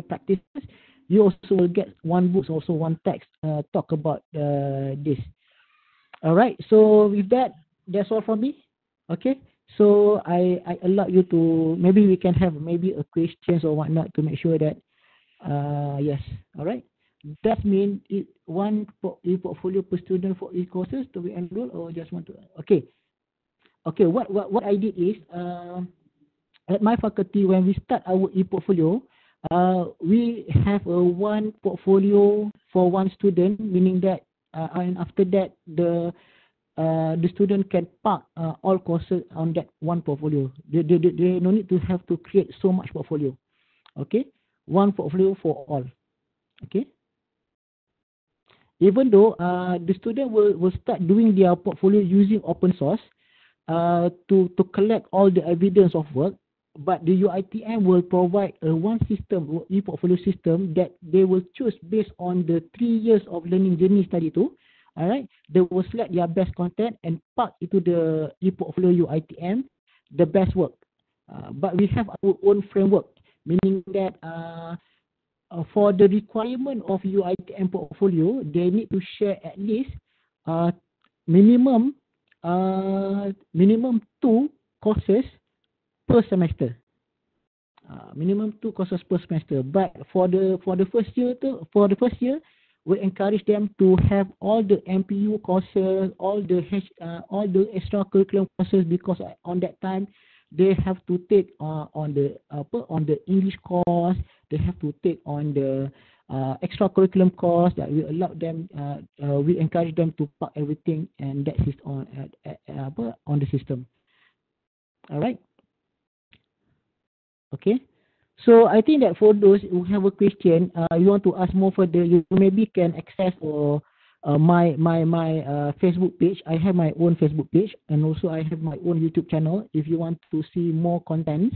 practices. You also will get one book, also one text talk about this. All right. So with that, that's all from me. Okay. So I allow you to, maybe we can have maybe a questions or whatnot to make sure that yes. All right. That means one e-portfolio per student for e-courses to be enrolled, or just want to? Okay. Okay. What I did is at my faculty, when we start our e-portfolio, we have one portfolio for one student, meaning that and after that the student can park all courses on that one portfolio. They no need to have to create so much portfolio. Okay, one portfolio for all. Okay. Even though the student will start doing their portfolio using open source to collect all the evidence of work, but the UiTM will provide one system, e-portfolio system, that they will choose based on the 3 years of learning journey study too. All right, they will select their best content and park into the e-portfolio UiTM the best work. But we have our own framework, meaning that for the requirement of UiTM portfolio, they need to share at least minimum 2 courses per semester. Minimum 2 courses per semester. But for the first year, we encourage them to have all the MPU courses, all the extracurriculum courses, because on that time they have to take on the English course. They have to take on the extracurriculum course that we allow them. We encourage them to park everything, and that is on the system. All right. Okay. So I think that for those who have a question, you want to ask more further, you maybe can access my Facebook page. I have my own Facebook page, and also I have my own YouTube channel. If you want to see more contents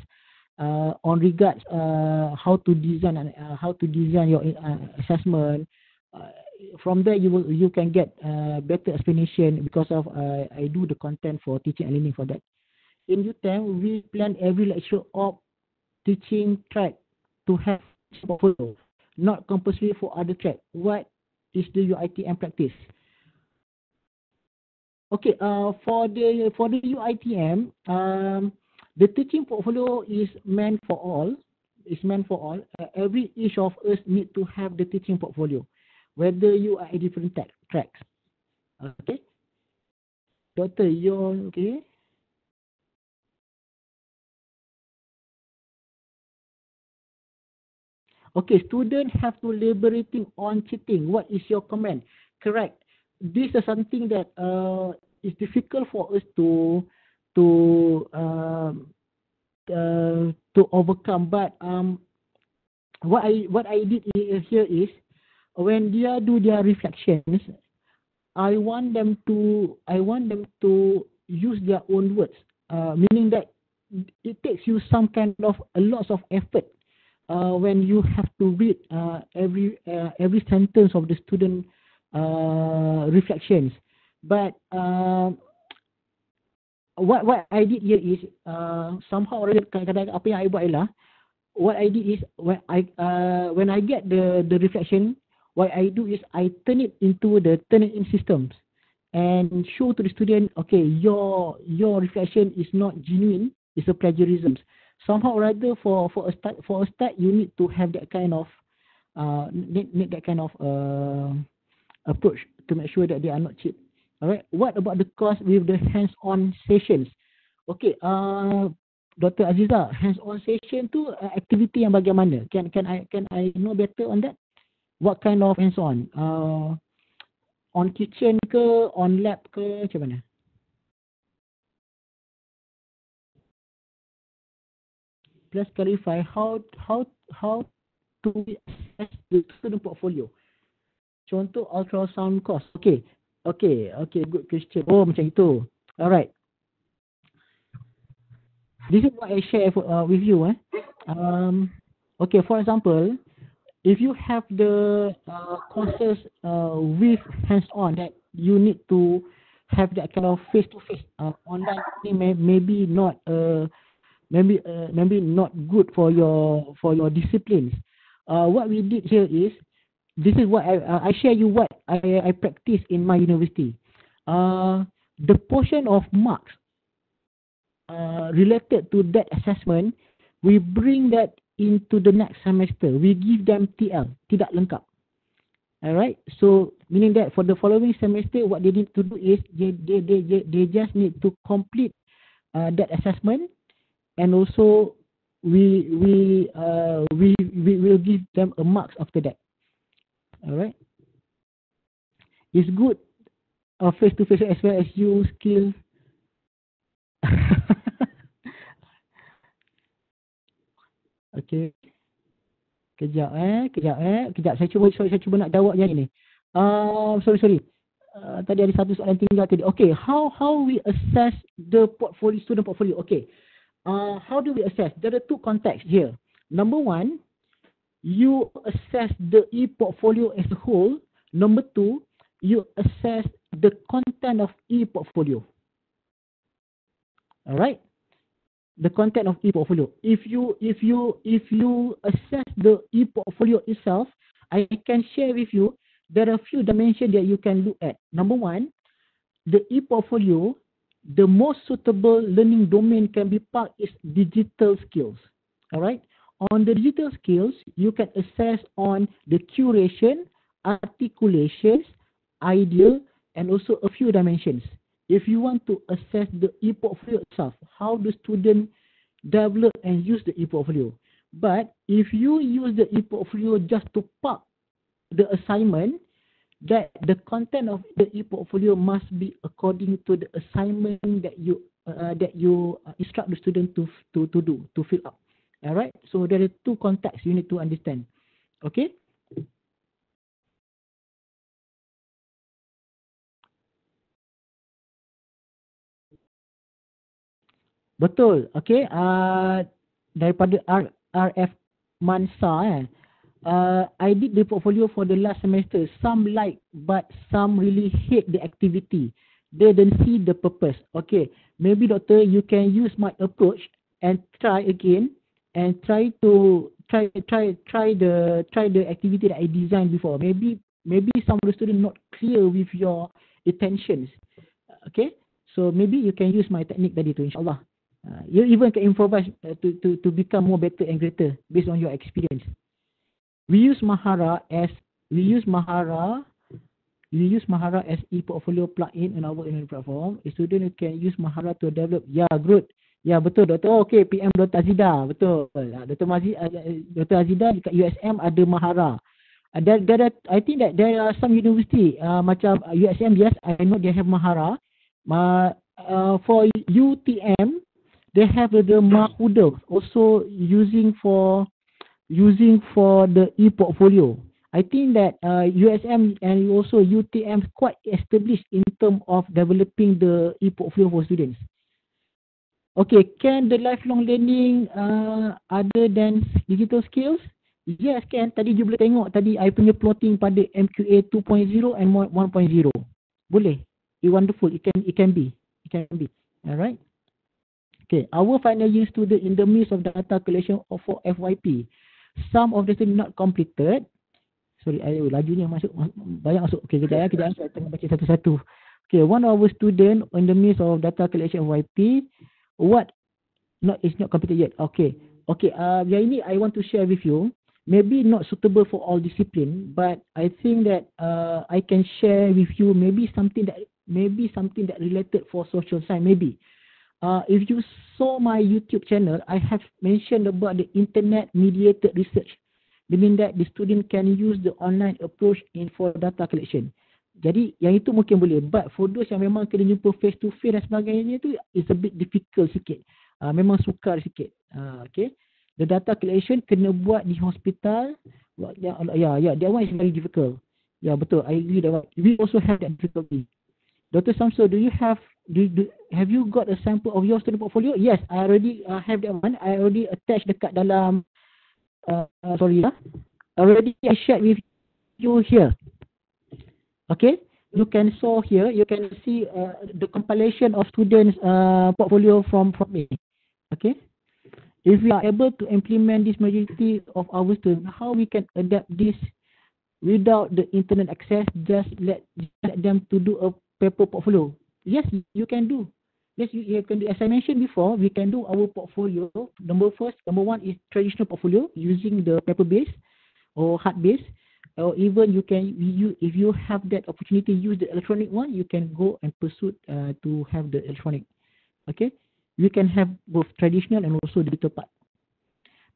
on regards how to design your assessment, from there you can get better explanation, because of I do the content for teaching and learning for that. In UTM, we plan every lecture of teaching track to have portfolio, not compulsory for other track. What is the UiTM practice? Okay, for the UiTM, the teaching portfolio is meant for all. Each of us need to have the teaching portfolio, whether you are at different tracks. Okay, Doctor, you're okay. Okay, students have to elaborating on cheating. What is your comment? Correct. This is something that is difficult for us to overcome. But what I did here is, when they do their reflections, I want them to use their own words. Meaning that it takes you some kind of a lot of effort. When you have to read every sentence of the student reflections. But what I did here is somehow kadang-kadang apa yang I buat ialah, what I did is when I get the reflection, what I do is I turn it into the turn-in systems and show to the student, okay, your reflection is not genuine, it's a plagiarism. Somehow or rather, for a start, you need to have that kind of approach to make sure that they are not cheat. All right. What about the course with the hands-on sessions? Okay. Dr. Aziza, hands-on session tu activity yang bagaimana? Can I know better on that? What kind of hands-on? On kitchen ke, on lab ke, macam mana? Please clarify how to assess the student portfolio. Contoh ultrasound course. Okay, good question. Oh, macam itu. Alright. This is what I share with you. Okay, for example, if you have the courses with hands-on that you need to have that kind of face-to-face online maybe not maybe not good for your disciplines. What we did here is, this is what I share you what I practice in my university. The portion of marks related to that assessment, we bring that into the next semester. We give them TL, tidak lengkap. Alright, so meaning that for the following semester, what they need to do is they just need to complete that assessment, and also we will give them a marks after that. Alright, it's good face to face as well as you skill. Okay. Kejap. Saya cuba nak jawab yang ini. Sorry. Tadi ada satu soalan tinggal tadi. Okay, how we assess the portfolio, student portfolio? Okay. How do we assess? There are two contexts here. Number one, you assess the e-portfolio as a whole. Number two, you assess the content of e-portfolio. Alright? The content of e-portfolio. If you assess the e-portfolio itself, I can share with you, there are a few dimensions that you can look at. Number one, the e-portfolio, the most suitable learning domain can be part is digital skills. Alright? On the digital skills, you can assess on the curation, articulations, idea, and also a few dimensions. If you want to assess the e-portfolio itself, how the student develop and use the e-portfolio. But if you use the e-portfolio just to park the assignment, that the content of the e-portfolio must be according to the assignment that you instruct the student to fill up. Alright, so there are two contexts you need to understand. Okay. Betul. Okay. Daripada RF Mansa, I did the portfolio for the last semester. Some like, but some really hate the activity. They don't see the purpose. Okay. Maybe doctor, you can use my approach and try again, and try the activity that I designed before. Maybe some of the students not clear with your intentions. Okay. So maybe you can use my technique tadi tu, insyaAllah. You even can improvise to become more better and greater based on your experience. We use Mahara as e-portfolio plugin in our learning platform. A student can use Mahara to develop. Yeah, good. Ya, betul Dr. Oh, okay, PM Dr. Azida, betul. Dr. Azida dekat USM ada Mahara. I think that there are some university macam USM, yes, I know they have Mahara. For UTM, they have the Mahuda also using for the e-portfolio. I think that USM and also UTM quite established in terms of developing the e-portfolio for students. Okay, can the lifelong learning other than digital skills? Yes, can. Tadi you boleh tengok tadi I punya plotting pada MQA 2.0 and 1.0. Boleh. It's wonderful. It can be. Alright. Okay, our final year student in the midst of data collection for FYP. Some of the students not completed. Sorry, lajunya masuk banyak masuk. Okay, kejap saya tengah baca satu-satu. Okay, one of our student in the midst of data collection FYP. What is not completed yet? Okay. Yang ini I want to share with you. Maybe not suitable for all discipline, but I think that I can share with you maybe something that related for social science. Maybe if you saw my YouTube channel, I have mentioned about the internet mediated research, meaning that the student can use the online approach for data collection. Jadi yang itu mungkin boleh, but for those yang memang kena jumpa face to face dan sebagainya tu, it's a bit difficult sikit. Memang sukar sikit. Okay. The data collection kena buat di hospital. Yeah, that one is very difficult. Yeah, betul. I agree that one. We also have that difficulty. Dr. Syamsul, have you got a sample of your student portfolio? Yes, I already have that one. I already attached dekat dalam, already I shared with you here. Okay, you can saw here, you can see the compilation of students' portfolio from me. Okay, if we are able to implement this majority of our students, how we can adapt this without the internet access? Just let them to do a paper portfolio. Yes, you can do. Yes, you can do. As I mentioned before, we can do our portfolio. Number one is traditional portfolio using the paper base or hard base. Or even if you have that opportunity, use the electronic one, you can go and pursue to have the electronic. Okay, we can have both traditional and also digital part.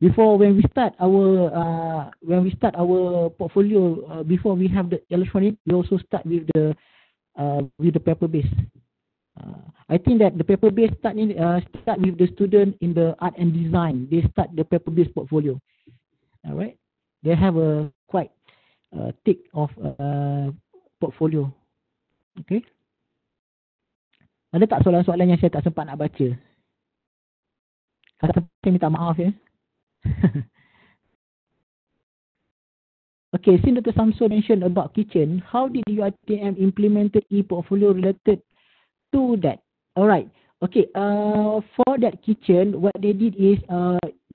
Before, when we start our portfolio, before we have the electronic, we also start with the paper base. I think that the paper base start with the student in the art and design. They start the paper base portfolio. All right, they have a quite thick of portfolio. Okay. Ada tak soalan-soalan yang saya tak sempat nak baca? Kalau saya minta maaf ya. Okay, since Dr. Syamsul mentioned about kitchen, how did UiTM implemented e-portfolio related to that? Alright. Okay. For that kitchen, what they did is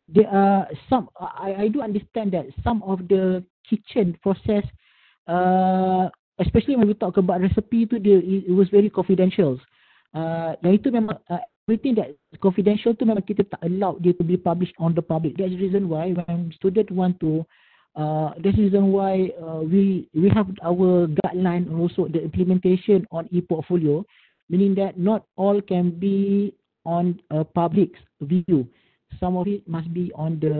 there are some. I do understand that some of the kitchen process, especially when we talk about recipe, it was very confidential. Yang itu memang everything that confidential tu memang kita tak allow dia to be published on the public. That's the reason why when student want to, that's the reason why we have our guideline and also the implementation on e-portfolio, meaning that not all can be on a public view. Some of it must be on the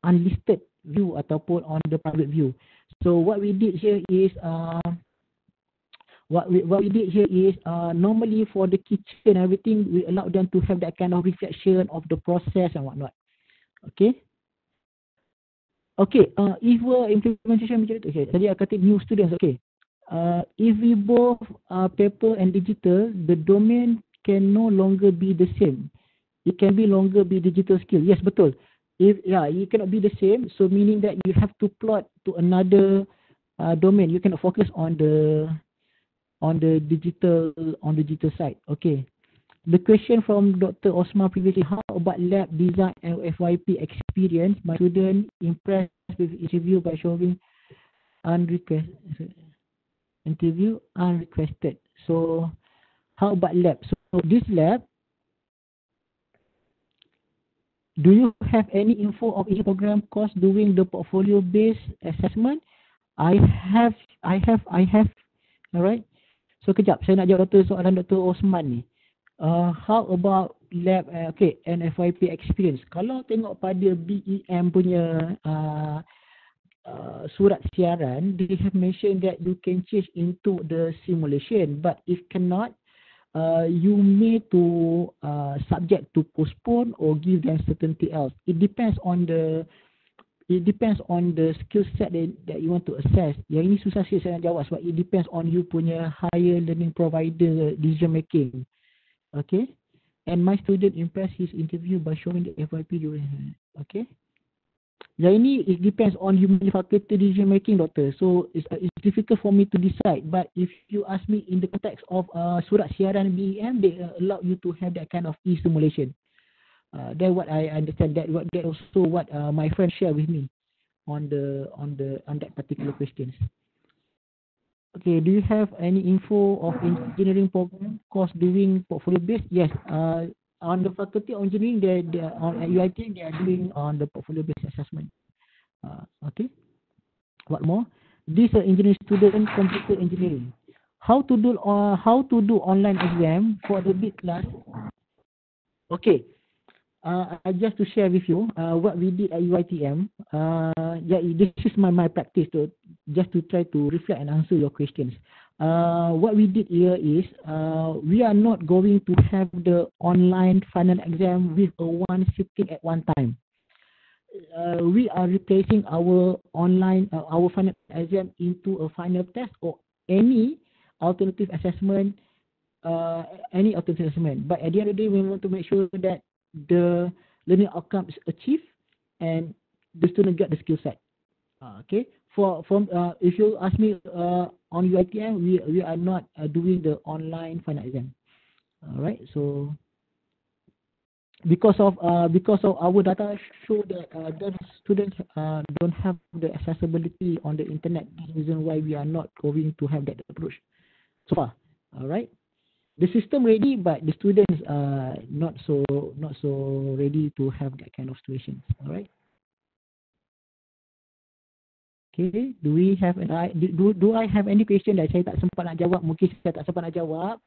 unlisted view ataupun on the private view. So what we did here is normally for the kitchen everything, we allow them to have that kind of reflection of the process and whatnot. Okay. Okay. If implementation majority, okay. Tadi I kata new students. Okay. If we both paper and digital, the domain can no longer be the same. It can be longer be digital skill. Yes, betul. It cannot be the same. So meaning that you have to plot to another domain. You cannot focus on the digital side. Okay. The question from Dr. Osman previously: how about lab design and FYP experience? My student impressed with interview by showing unrequested. So how about lab? So this lab, do you have any info of each program course doing the portfolio based assessment? I have. Alright. So kejap, saya nak jawab soalan Dr. Osman ni. How about lab and FYP experience? Kalau tengok pada BEM punya surat siaran, they have mentioned that you can change into the simulation, but if cannot, you may to subject to postpone or give them certainty else. It depends on the skill set that you want to assess. Yang ini susah sikit saya nak jawab sebab it depends on you punya higher learning provider decision making. Okay. And my student impressed his interview by showing the FYP during. Okay. Yang ini it depends on you faculty decision making, doctor. So it's difficult for me to decide. But if you ask me in the context of surat siaran BEM, they allow you to have that kind of e-simulation. That's what I understand. That also what my friend shared with me on that particular questions. Okay, do you have any info of engineering program course doing portfolio based? Yes. On the faculty of engineering, they are on UiTM, they are doing on the portfolio based assessment. Okay. What more? This engineering student computer engineering. How to do online exam for the big class? Okay. I just to share with you what we did at UiTM. This is my practice just to try to reflect and answer your questions. What we did here is we are not going to have the online final exam with one sitting at one time. we are replacing our online, our final exam into a final test or any alternative assessment, But at the end of the day, we want to make sure that the learning outcome is achieved and the student get the skill set. Okay. If you ask me on UiTM, we are not doing the online final exam. All right. So because of our data show that the students don't have the accessibility on the internet. That's the reason why we are not going to have that approach so far. All right. The system ready, but the students are not so ready to have that kind of situation. All right. Okay. Do we have do I have any question that saya tak sempat nak jawab? Mungkin saya tak sempat nak jawab.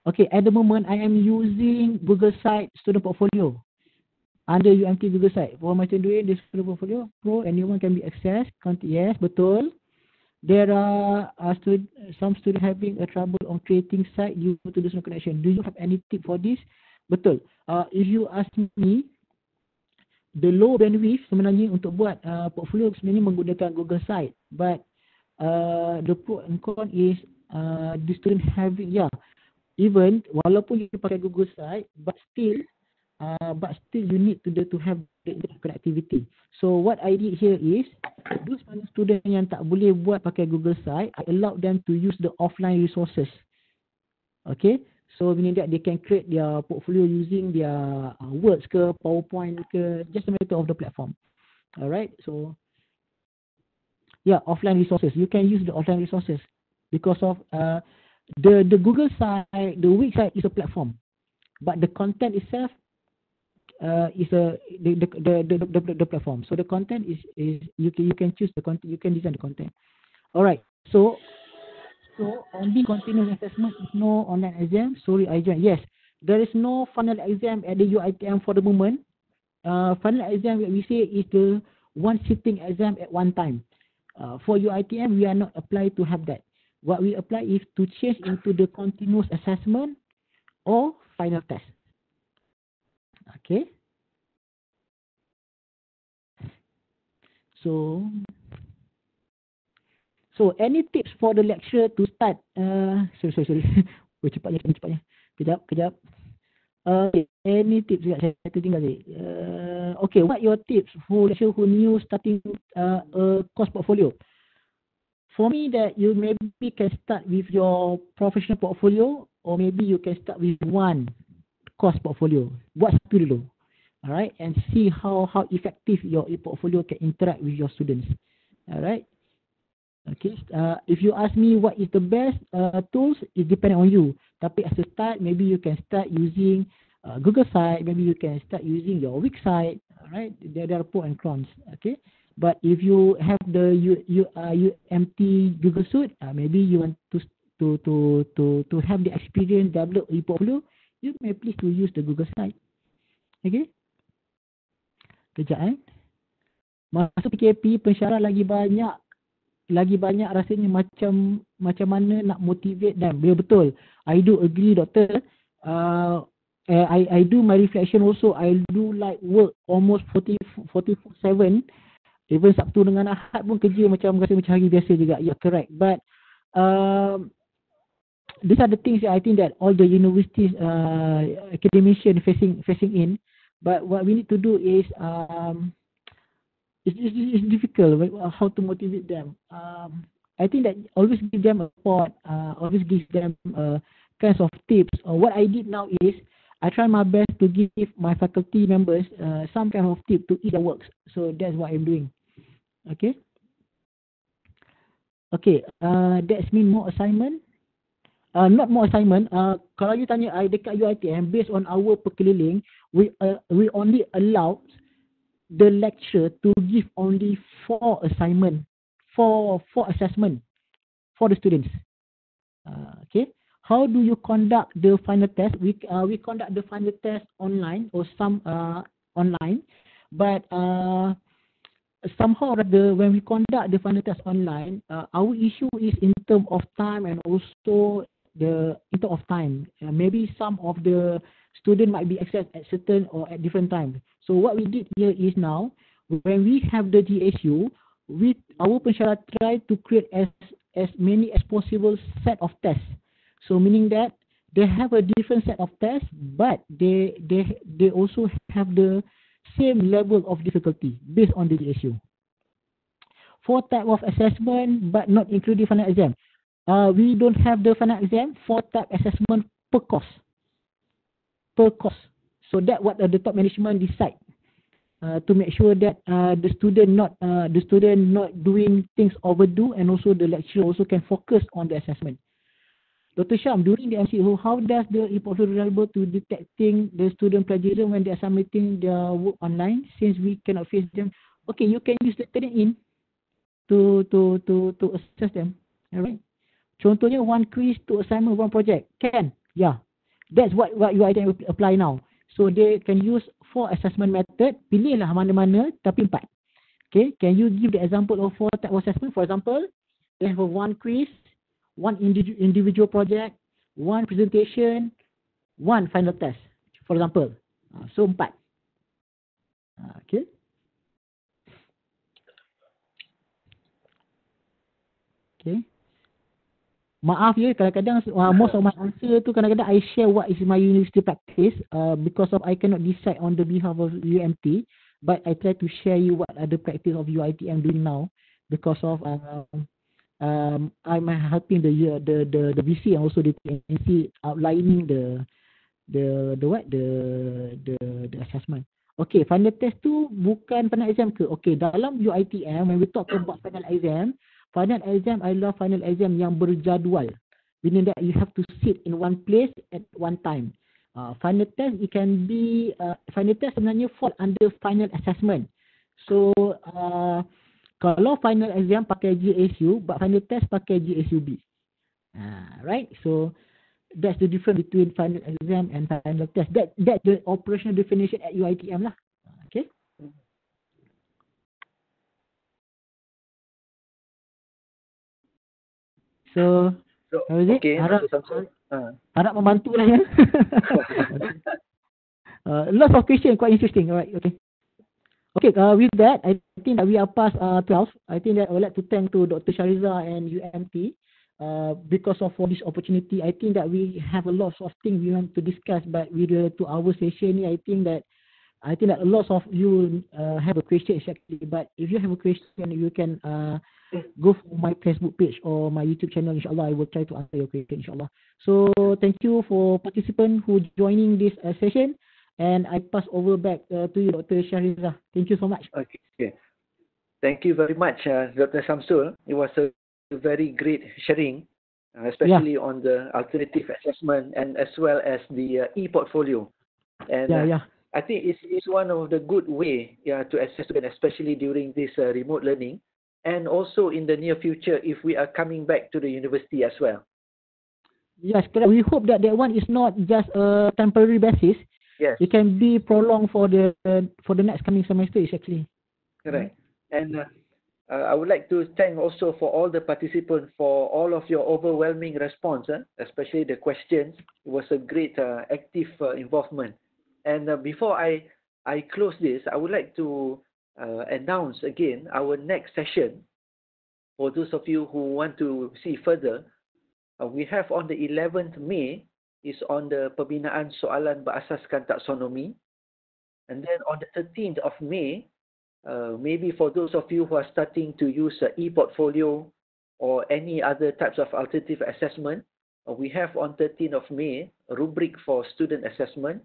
Okay. At the moment, I am using Google Site Student Portfolio under UMT Google Site. For macam doing the Student Portfolio Pro, anyone can be accessed. Yes, betul. There are some students having a trouble on creating site due to the no connection. Do you have any tip for this? Betul. If you ask me, the low bandwidth sebenarnya untuk buat portfolio sebenarnya menggunakan Google Site. But the pro and con is the student having, even walaupun you pakai Google Site, but still you need to have the internet connectivity. So what I did here is, those students yang tak boleh buat pakai Google Site, I allowed them to use the offline resources. Okay, so meaning that they can create their portfolio using their Words ke, PowerPoint ke, just a matter of the platform. Alright, so offline resources. You can use the offline resources because of the Google Site, the weak site is a platform, but the content itself is the platform. So the content is you can choose the content, you can design the content. All right. So only continuous assessment is no online exam. Sorry, I joined. Yes, there is no final exam at the UiTM for the moment. Final exam that we say is the one sitting exam at one time. For UiTM, we are not applied to have that. What we apply is to change into the continuous assessment or final test. Okay. So any tips for the lecturer to start? Sorry. Cepatnya. Kejap. Any tips? Saya tinggal tadi. Okay, what your tips for lecturer who new starting a course portfolio? For me, that you maybe can start with your professional portfolio, or maybe you can start with one course portfolio. Buat satu dulu. Alright, and see how effective your portfolio can interact with your students. Alright. Okay. If you ask me what is the best tools, it depends on you. Tapi as a start, maybe you can start using Google Site. Maybe you can start using your weak site. Alright. There are pros and cons. Okay. But if you have the UMT Google Suite, maybe you want to have the experience develop a portfolio, you may please to use the Google Site. Okay. Kejap masuk PKP, pensyarah lagi banyak rasanya macam mana nak motivate them. Betul. I do agree, doctor. I do my reflection also. I do like work almost 44/7. Even Sabtu dengan Ahad pun kerja macam hari biasa juga. Yeah, correct. But these are the things that I think that all the universities, academicians facing in. But what we need to do is, it's difficult how to motivate them. I think that always give them a support, always give them kinds of tips. What I did now is, I try my best to give my faculty members some kind of tip to ease their works. So that's what I'm doing. Okay. Okay. That's mean more assignment. Not more assignment. Kalau you tanya I dekat UiTM, based on our perkeliling, we only allow the lecturer to give only 4 assignment, 4 assessment for the students. Okay. How do you conduct the final test? We conduct the final test online or some online, but somehow when we conduct the final test online, our issue is in terms of time and also in terms of time. Maybe some of the student might be accessed at certain or at different times. So what we did here is now when we have the GSU, our pensyarah try to create as many as possible set of tests. So meaning that they have a different set of tests, but they also have the same level of difficulty based on the GSU. 4 type of assessment, but not including final exam. We don't have the final exam. 4 type assessment per course. So that what the top management decide to make sure that the student not doing things overdue, and also the lecturer also can focus on the assessment. Dr. Syam, during the MCO, how does the e-portfolio reliable to detecting the student plagiarism when they are submitting their work online, since we cannot face them? Okay, you can use the Turnitin to assess them. Alright. Contohnya 1 quiz, 2 assignment, 1 project. Can? Yeah. That's what UiTM apply now. So they can use 4 assessment method. Pilihlah mana-mana tapi 4. Okay. Can you give the example of 4 type of assessment? For example, they have a 1 quiz, 1 individual project, 1 presentation, 1 final test. For example. So 4. Okay. Okay. Maaf ya, kadang-kadang most of my answer tu kadang-kadang I share what is my university practice because of I cannot decide on the behalf of UMT, but I try to share you what are the practice of UiTM doing now, because of I'm helping the VC and also the TNC outlining the assessment. Okay, final test tu bukan final exam ke? Okay, dalam UiTM when we talk about final exam adalah final exam yang berjadual, meaning that you have to sit in one place at one time. Final test, it can be final test sebenarnya fall under final assessment. So kalau final exam pakai GSU, but final test pakai GSUB. Right? So that's the difference between final exam and final test. That's the operational definition at UiTM lah. Okay. So how is it? Okay, harap membantu lah ya. Lots of questions, quite interesting. Alright, okay. Okay, with that, I think that we are past 12. I think that I would like to thank to Dr. Shariza and UMT because of for this opportunity. I think that we have a lot of things we want to discuss, but with the 2-hour session, I think that a lot of you have a question exactly. But if you have a question, you can go for my Facebook page or my YouTube channel. Inshallah, I will try to answer your question. Inshallah. So thank you for participants who joining this session, and I pass over back to you, Dr. Shariza. Thank you so much. Okay. Thank you very much, Dr. Syamsul. It was a very great sharing, especially on the alternative assessment and as well as the e-portfolio. And I think it's one of the good way to assess students, especially during this remote learning, and also in the near future if we are coming back to the university as well. Yes, correct. We hope that one is not just a temporary basis. Yes. It can be prolonged for the next coming semester actually. Correct. And I would like to thank also for all the participants for all of your overwhelming response, especially the questions. It was a great active involvement. And before I close this, I would like to announce again our next session. For those of you who want to see further, we have on the 11th May is on the pembinaan soalan berasaskan taksonomi. And then on the 13th of May, maybe for those of you who are starting to use e-portfolio or any other types of alternative assessment, we have on 13th of May a rubric for student assessment,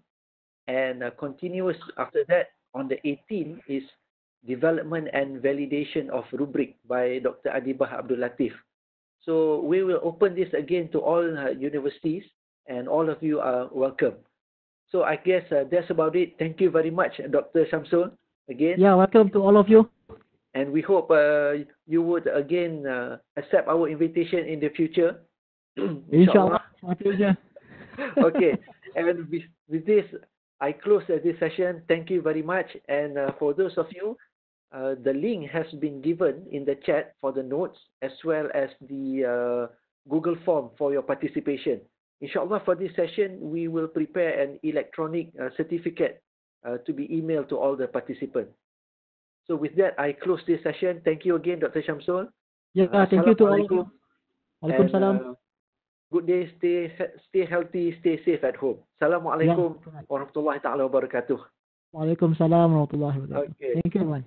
and continuous after that on the 18th is development and validation of rubric by Dr. Adibah Abdul Latif. So we will open this again to all universities, and all of you are welcome. So I guess that's about it. Thank you very much, Dr. Syamsul, again. Yeah, welcome to all of you. And we hope you would again accept our invitation in the future. Inshallah. My pleasure. Okay. And with this, I close this session. Thank you very much. And for those of you, the link has been given in the chat for the notes as well as the Google form for your participation. Inshallah, for this session, we will prepare an electronic certificate to be emailed to all the participants. So with that, I close this session. Thank you again, Dr. Syamsul. Yeah, thank you to all of you. Waalaikumsalam. Good day. Stay healthy. Stay safe at home. Assalamualaikum warahmatullahi taala wabarakatuh. Waalaikumsalam warahmatullahi wabarakatuh. Okay. Thank you, everyone.